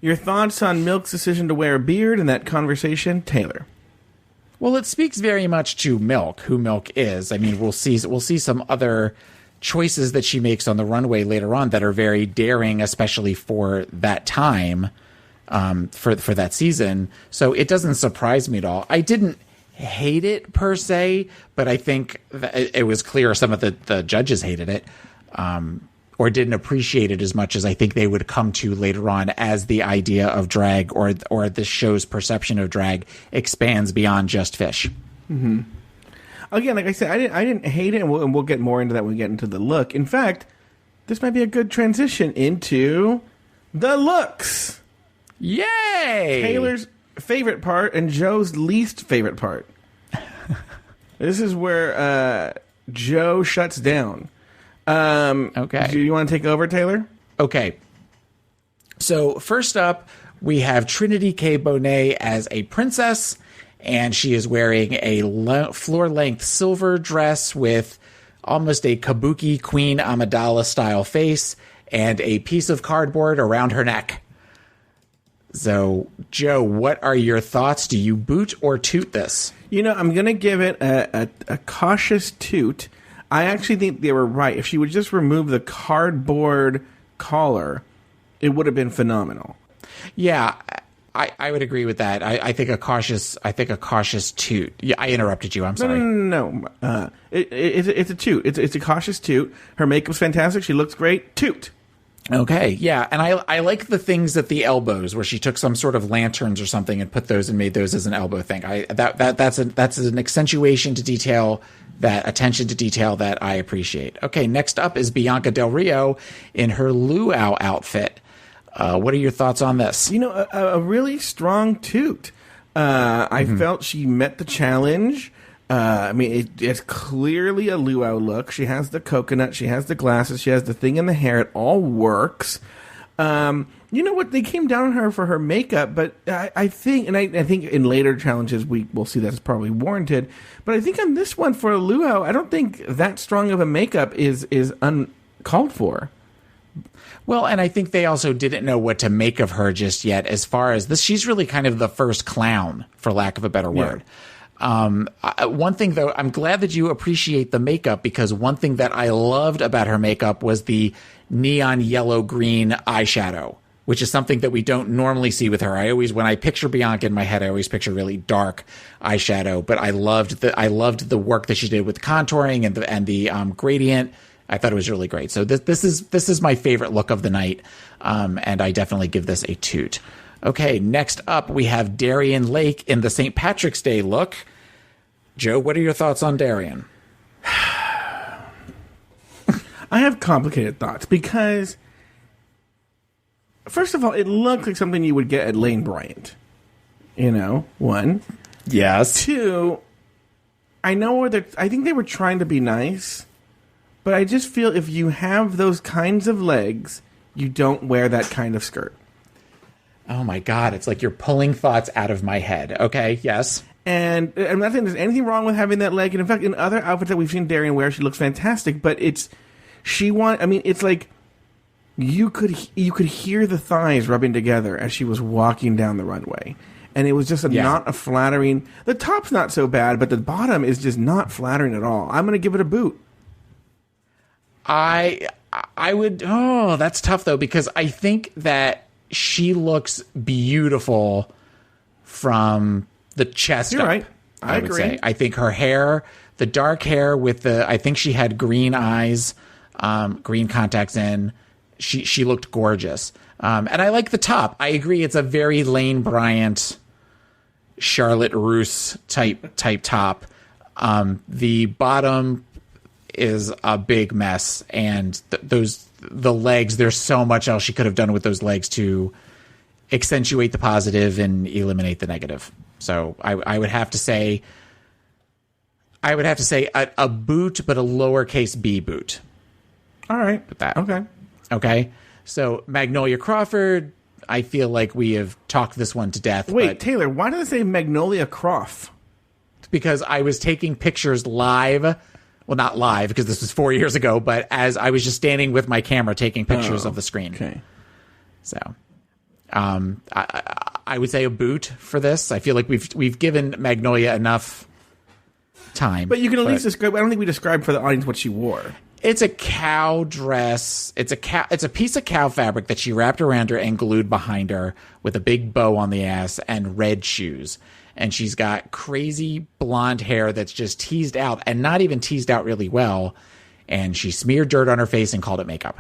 Speaker 1: Your thoughts on Milk's decision to wear a beard in that conversation, Taylor?
Speaker 2: Well, it speaks very much to Milk, who Milk is. I mean, we'll see some other choices that she makes on the runway later on that are very daring, especially for that time, for that season. So it doesn't surprise me at all. I didn't hate it per se, but I think that it was clear some of the judges hated it, or didn't appreciate it as much as I think they would come to later on as the idea of drag or the show's perception of drag expands beyond just fish.
Speaker 1: Mm-hmm. Again, like I said, I didn't hate it, and we'll get more into that when we get into the look. In fact, this might be a good transition into the looks.
Speaker 2: Yay!
Speaker 1: Taylor's favorite part and Joe's least favorite part. This is where Joe shuts down.
Speaker 2: Okay.
Speaker 1: Do you want to take over, Taylor?
Speaker 2: Okay. So first up, we have Trinity K. Bonet as a princess. And she is wearing a floor-length silver dress with almost a kabuki Queen Amidala-style face and a piece of cardboard around her neck. So, Joe, what are your thoughts? Do you boot or toot this?
Speaker 1: You know, I'm going to give it a cautious toot. I actually think they were right. If she would just remove the cardboard collar, it would have been phenomenal.
Speaker 2: Yeah, I would agree with that. I think a cautious toot. Yeah, I interrupted you. I'm sorry.
Speaker 1: No. It's a toot. It's a cautious toot. Her makeup's fantastic. She looks great. Toot.
Speaker 2: Okay, yeah, and I like the things at the elbows where she took some sort of lanterns or something and put those and made those as an elbow thing. That's an accentuation to detail, that attention to detail that I appreciate. Okay, next up is Bianca Del Rio in her luau outfit. What are your thoughts on this?
Speaker 1: You know, a really strong toot. I felt she met the challenge. I mean, it's clearly a luau look. She has the coconut. She has the glasses. She has the thing in the hair. It all works. You know what? They came down on her for her makeup, but I think, and I think in later challenges we'll see that's probably warranted. But I think on this one for a luau, I don't think that strong of a makeup is uncalled for.
Speaker 2: Well, and I think they also didn't know what to make of her just yet. As far as this, she's really kind of the first clown, for lack of a better word. One thing, though, I'm glad that you appreciate the makeup, because one thing that I loved about her makeup was the neon yellow-green eyeshadow, which is something that we don't normally see with her. When I picture Bianca in my head, I always picture really dark eyeshadow. But I loved the work that she did with contouring and the gradient. I thought it was really great. So this is my favorite look of the night, and I definitely give this a toot. Okay, next up we have Darian Lake in the St. Patrick's Day look. Joe, what are your thoughts on Darian?
Speaker 1: I have complicated thoughts because, first of all, it looked like something you would get at Lane Bryant. You know, one.
Speaker 2: Yes.
Speaker 1: Two, I think they were trying to be nice, but I just feel if you have those kinds of legs, you don't wear that kind of skirt.
Speaker 2: Oh my God, it's like you're pulling thoughts out of my head. Okay, yes.
Speaker 1: And I'm not saying there's anything wrong with having that leg. And in fact, in other outfits that we've seen Darian wear, she looks fantastic. But it's like you could hear the thighs rubbing together as she was walking down the runway. And it was just not a flattering. The top's not so bad, but the bottom is just not flattering at all. I'm going to give it a boot.
Speaker 2: I would. Oh, that's tough though, because I think that she looks beautiful from the chest
Speaker 1: You're
Speaker 2: up.
Speaker 1: right.
Speaker 2: I would say. I think her hair, the dark hair with I think she had green eyes, green contacts in. She looked gorgeous. And I like the top. I agree. It's a very Lane Bryant, Charlotte Russe type top. The bottom is a big mess, and the legs, there's so much else she could have done with those legs to accentuate the positive and eliminate the negative. So I would have to say a boot, but a lowercase b boot.
Speaker 1: All right.
Speaker 2: With that.
Speaker 1: Okay.
Speaker 2: So Magnolia Crawford, I feel like we have talked this one to death.
Speaker 1: Wait, Taylor, why did it say Magnolia Croft?
Speaker 2: Because I was taking pictures live. Well, not live because this was 4 years ago, but as I was just standing with my camera taking pictures of the screen.
Speaker 1: Okay.
Speaker 2: So, I would say a boot for this. I feel like we've given Magnolia enough time.
Speaker 1: But you can at least describe. I don't think we described for the audience what she wore.
Speaker 2: It's a cow dress. It's a piece of cow fabric that she wrapped around her and glued behind her with a big bow on the ass and red shoes. And she's got crazy blonde hair that's just teased out and not even teased out really well. And she smeared dirt on her face and called it makeup.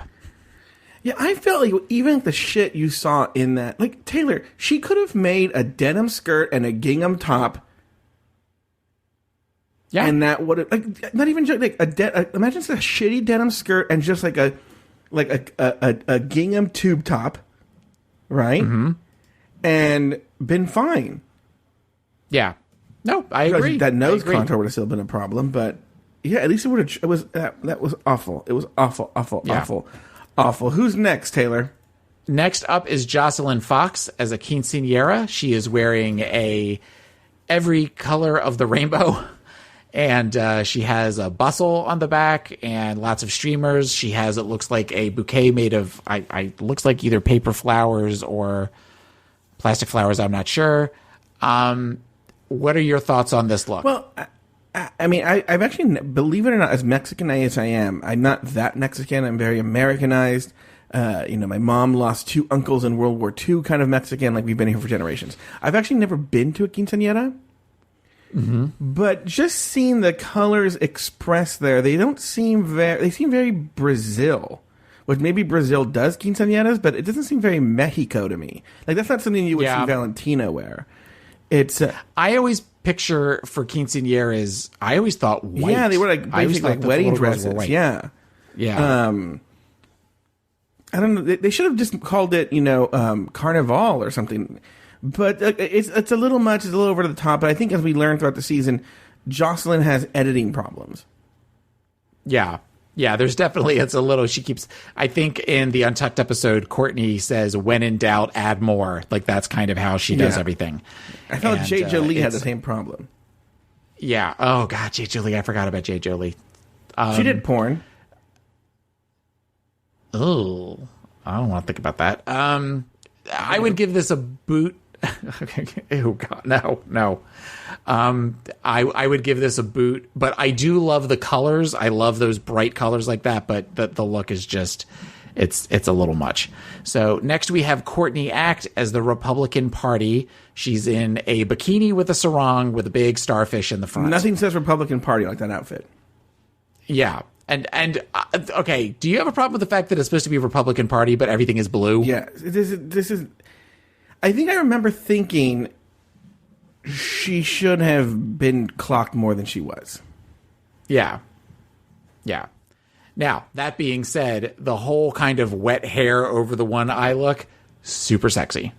Speaker 1: Yeah, I felt like even the shit you saw in that, like Taylor, she could have made a denim skirt and a gingham top.
Speaker 2: Yeah,
Speaker 1: and that would have, like, not even just like imagine it's a shitty denim skirt and just like a gingham tube top, right?
Speaker 2: Mm-hmm.
Speaker 1: And been fine.
Speaker 2: Yeah, no, I agree.
Speaker 1: That nose contour would have still been a problem, but yeah, at least it would have. It was that was awful. It was awful. Who's next, Taylor?
Speaker 2: Next up is Jocelyn Fox as a quinceañera. She is wearing every color of the rainbow. And she has a bustle on the back and lots of streamers. She has, it looks like a bouquet made of, looks like either paper flowers or plastic flowers. I'm not sure. What are your thoughts on this look?
Speaker 1: Well, I mean, I've actually, believe it or not, as Mexican as I am, I'm not that Mexican. I'm very Americanized. My mom lost 2 uncles in World War II, kind of Mexican. Like, we've been here for generations. I've actually never been to a quinceañera.
Speaker 2: Mm-hmm.
Speaker 1: But just seeing the colors expressed there, they seem very Brazil. Which maybe Brazil does quinceañeras, but it doesn't seem very Mexico to me. Like, that's not something you would see Valentina wear. It's
Speaker 2: I always picture for quinceañeras, I always thought white.
Speaker 1: Yeah, they were like basically like wedding dresses. Yeah.
Speaker 2: Yeah.
Speaker 1: I don't know. They should have just called it, Carnival or something. But it's a little much. It's a little over the top. But I think as we learn throughout the season, Jocelyn has editing problems.
Speaker 2: Yeah. Yeah, there's definitely, it's a little, I think in the Untucked episode, Courtney says, when in doubt, add more. Like, that's kind of how she does everything.
Speaker 1: I thought J. Jolie had the same problem.
Speaker 2: Yeah. Oh, God, J. Jolie. I forgot about J. Jolie.
Speaker 1: She did porn.
Speaker 2: Oh, I don't want to think about that. I would give this a boot. Oh God, no. I would give this a boot, but I do love the colors. I love those bright colors like that, but the look is just, it's a little much. So next we have Courtney Act as the Republican Party. She's in a bikini with a sarong with a big starfish in the front.
Speaker 1: Nothing says Republican Party like that outfit.
Speaker 2: Yeah. And okay, do you have a problem with the fact that it's supposed to be Republican Party, but everything is blue?
Speaker 1: Yeah, this is. I think I remember thinking she should have been clocked more than she was.
Speaker 2: Yeah. Now, that being said, the whole kind of wet hair over the one eye look, super sexy.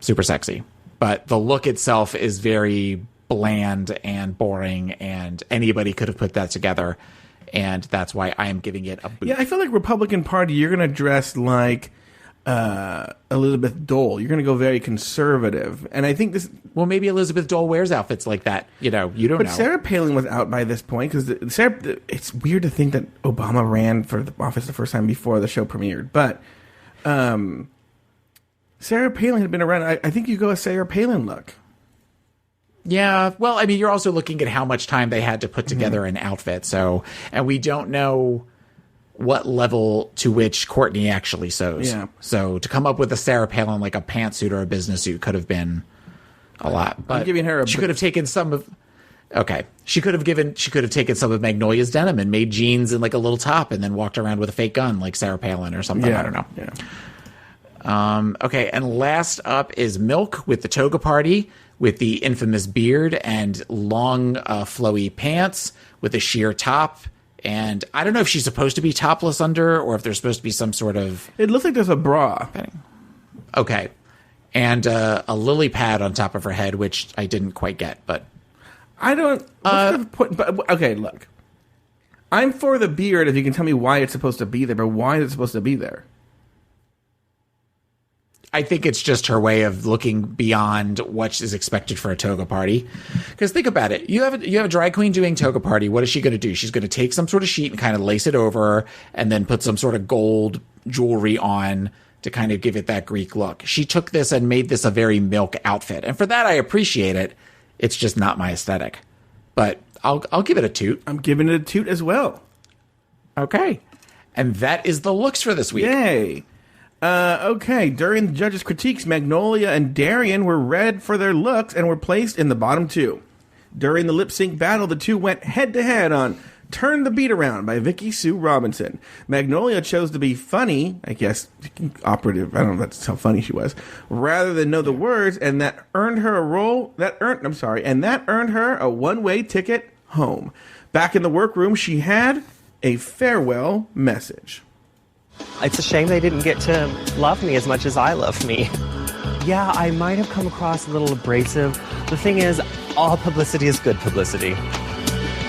Speaker 2: Super sexy. But the look itself is very bland and boring, and anybody could have put that together. And that's why I am giving it a boot.
Speaker 1: Yeah, I feel like Republican Party, you're going to dress like Elizabeth Dole. You're going to go very conservative. And I think this...
Speaker 2: Well, maybe Elizabeth Dole wears outfits like that. You don't know.
Speaker 1: But Sarah Palin was out by this point, because it's weird to think that Obama ran for the office the first time before the show premiered. But Sarah Palin had been around. I think you go a Sarah Palin look.
Speaker 2: Yeah, well, I mean, you're also looking at how much time they had to put together an outfit. So, and we don't know what level to which Courtney actually sews.
Speaker 1: Yeah.
Speaker 2: So to come up with a Sarah Palin, like a pantsuit or a business suit could have been a lot. But
Speaker 1: I'm giving her
Speaker 2: she could have taken some of. Okay, she could have taken some of Magnolia's denim and made jeans and like a little top, and then walked around with a fake gun like Sarah Palin or something.
Speaker 1: Yeah,
Speaker 2: I don't know.
Speaker 1: Yeah.
Speaker 2: Okay, and last up is Milk with the toga party, with the infamous beard and long flowy pants with a sheer top. And I don't know if she's supposed to be topless under, or if there's supposed to be some sort of...
Speaker 1: It looks like there's a bra.
Speaker 2: Okay. And a lily pad on top of her head, which I didn't quite get, but...
Speaker 1: I don't... okay, look. I'm for the beard if you can tell me why it's supposed to be there, but why is it supposed to be there?
Speaker 2: I think it's just her way of looking beyond what is expected for a toga party. Because think about it. You have a drag queen doing toga party. What is she going to do? She's going to take some sort of sheet and kind of lace it over and then put some sort of gold jewelry on to kind of give it that Greek look. She took this and made this a very Milk outfit. And for that, I appreciate it. It's just not my aesthetic. But I'll give it a toot.
Speaker 1: I'm giving it a toot as well.
Speaker 2: Okay. And that is the looks for this week.
Speaker 1: Yay. Okay, during the judges' critiques, Magnolia and Darian were read for their looks and were placed in the bottom two. During the lip-sync battle, the two went head-to-head on Turn the Beat Around by Vicky Sue Robinson. Magnolia chose to be funny, I guess, operative, I don't know if that's how funny she was, rather than know the words, and that earned her a one-way ticket home. Back in the workroom, she had a farewell message.
Speaker 11: It's a shame they didn't get to love me as much as I love me. Yeah, I might have come across a little abrasive. The thing is, all publicity is good publicity.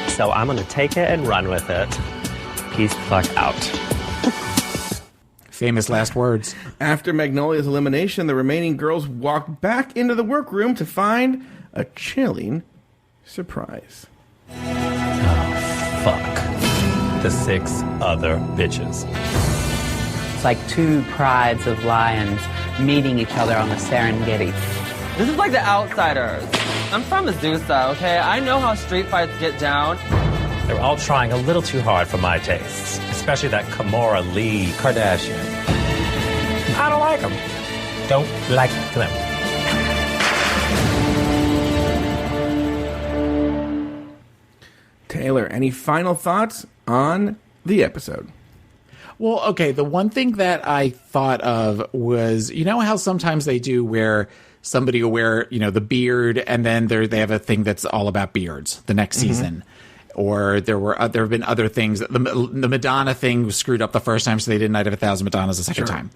Speaker 11: So I'm going to take it and run with it. Peace the fuck out.
Speaker 2: Famous last words.
Speaker 1: After Magnolia's elimination, the remaining girls walked back into the workroom to find a chilling surprise.
Speaker 5: Oh, fuck. The 6 other bitches.
Speaker 12: It's like two prides of lions meeting each other on the Serengeti.
Speaker 17: This is like The Outsiders. I'm from Azusa, okay? I know how street fights get down.
Speaker 5: They were all trying a little too hard for my tastes, especially that Kimora Lee Kardashian. I don't like them. Don't like them.
Speaker 1: Taylor, any final thoughts on the episode?
Speaker 2: Well, okay, the one thing that I thought of was, you know how sometimes they do where somebody will wear, the beard, and then they have a thing that's all about beards the next season. Or there have been other things. The Madonna thing was screwed up the first time, so they did Night of 1,000 Madonnas the second time.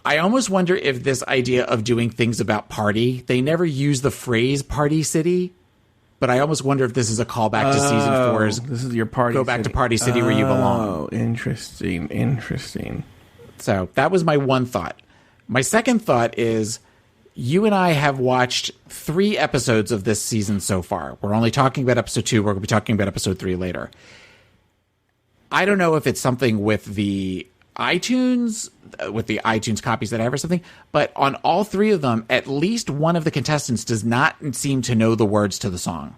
Speaker 2: I almost wonder if this idea of doing things about party, they never use the phrase Party City, but I almost wonder if this is a callback to season 4's.
Speaker 1: This is your party.
Speaker 2: Go back to Party City where you belong.
Speaker 1: Oh, interesting.
Speaker 2: So that was my one thought. My second thought is, you and I have watched 3 episodes of this season so far. We're only talking about episode 2. We're going to be talking about episode 3 later. I don't know if it's something with the iTunes copies that I have or something, but on all 3 of them, at least one of the contestants does not seem to know the words to the song.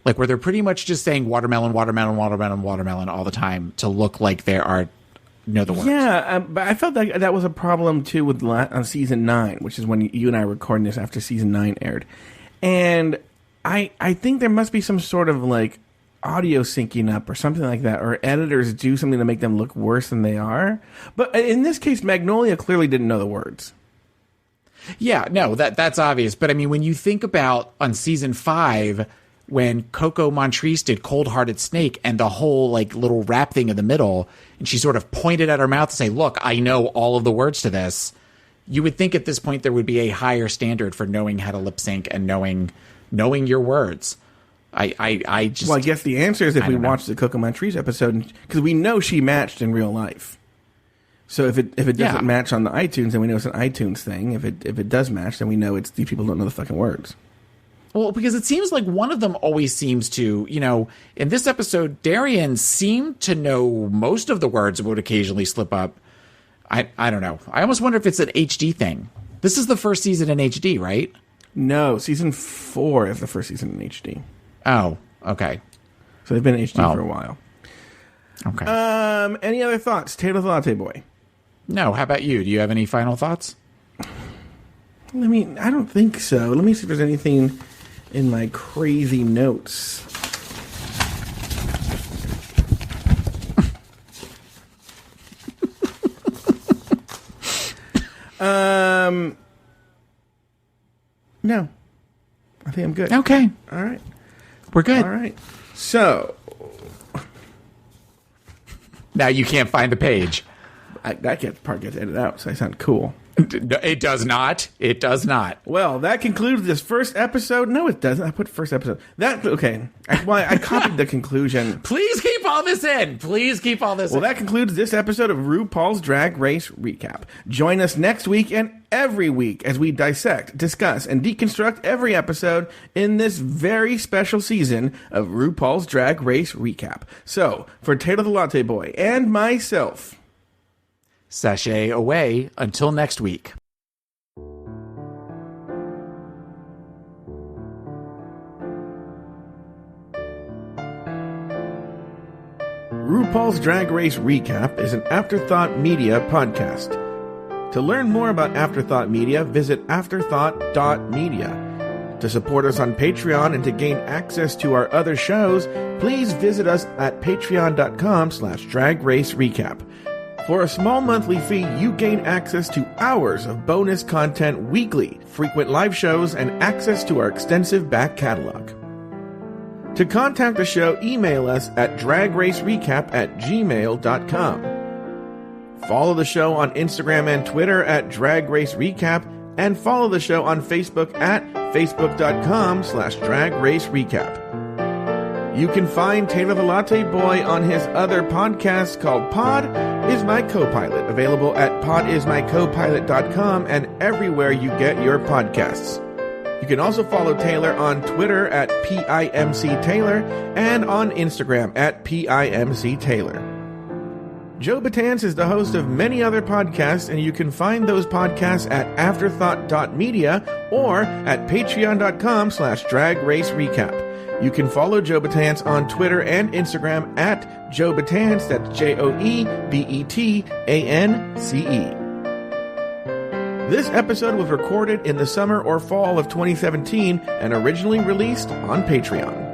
Speaker 2: Like, where they're pretty much just saying watermelon, watermelon, watermelon, watermelon all the time to look like they know the words.
Speaker 1: Yeah, but I felt like that was a problem too with on season 9, which is when you and I were recording this after season 9 aired. And I think there must be some sort of like audio syncing up or something like that, or editors do something to make them look worse than they are. But in this case, Magnolia clearly didn't know the words.
Speaker 2: Yeah, no, that's obvious. But I mean, when you think about on season 5, when Coco Montrese did Cold Hearted Snake and the whole like little rap thing in the middle, and she sort of pointed at her mouth to say, look, I know all of the words to this, you would think at this point there would be a higher standard for knowing how to lip sync and knowing your words. I
Speaker 1: guess the answer is if we watch the Coco Montrese episode, because we know she matched in real life. So if it doesn't match on the iTunes, then we know it's an iTunes thing. If it does match, then we know it's these people don't know the fucking words.
Speaker 2: Well, because it seems like one of them always seems to, in this episode, Darian seemed to know most of the words, would occasionally slip up. I don't know. I almost wonder if it's an HD thing. This is the first season in HD, right?
Speaker 1: No, season 4 is the first season in HD.
Speaker 2: Oh, okay.
Speaker 1: So they've been in HD for a while.
Speaker 2: Okay.
Speaker 1: Any other thoughts? Taylor the Latte Boy.
Speaker 2: No, how about you? Do you have any final thoughts?
Speaker 1: I don't think so. Let me see if there's anything in my crazy notes. No. I think I'm good.
Speaker 2: Okay.
Speaker 1: All right.
Speaker 2: We're good.
Speaker 1: All right. So.
Speaker 2: Now you can't find the page.
Speaker 1: That part gets edited out, so I sound cool.
Speaker 2: It does not. It does not.
Speaker 1: Well, that concludes this first episode. No, it doesn't. I put first episode. Okay. I copied the conclusion.
Speaker 2: Please keep all this in. Please keep all this in.
Speaker 1: Well, that concludes this episode of RuPaul's Drag Race Recap. Join us next week and every week as we dissect, discuss, and deconstruct every episode in this very special season of RuPaul's Drag Race Recap. So, for Taylor the Latte Boy and myself...
Speaker 2: Sashay away until next week.
Speaker 1: RuPaul's Drag Race Recap is an Afterthought Media podcast. To learn more about Afterthought Media, visit afterthought.media. To support us on Patreon and to gain access to our other shows, please visit us at patreon.com/dragracerecap. For a small monthly fee, you gain access to hours of bonus content weekly, frequent live shows, and access to our extensive back catalog. To contact the show, email us at dragracerecap@gmail.com. Follow the show on Instagram and Twitter at Drag Race Recap, and follow the show on Facebook at facebook.com/dragracerecap. You can find Taylor the Latte Boy on his other podcast called Pod Is My Co-Pilot, available at podismycopilot.com and everywhere you get your podcasts. You can also follow Taylor on Twitter at PIMCTaylor and on Instagram at PIMCTaylor. Joe Betance is the host of many other podcasts, and you can find those podcasts at afterthought.media or at patreon.com/dragracerecap. You can follow Joe Betance on Twitter and Instagram at Joe Betance, that's JoeBetance. This episode was recorded in the summer or fall of 2017 and originally released on Patreon.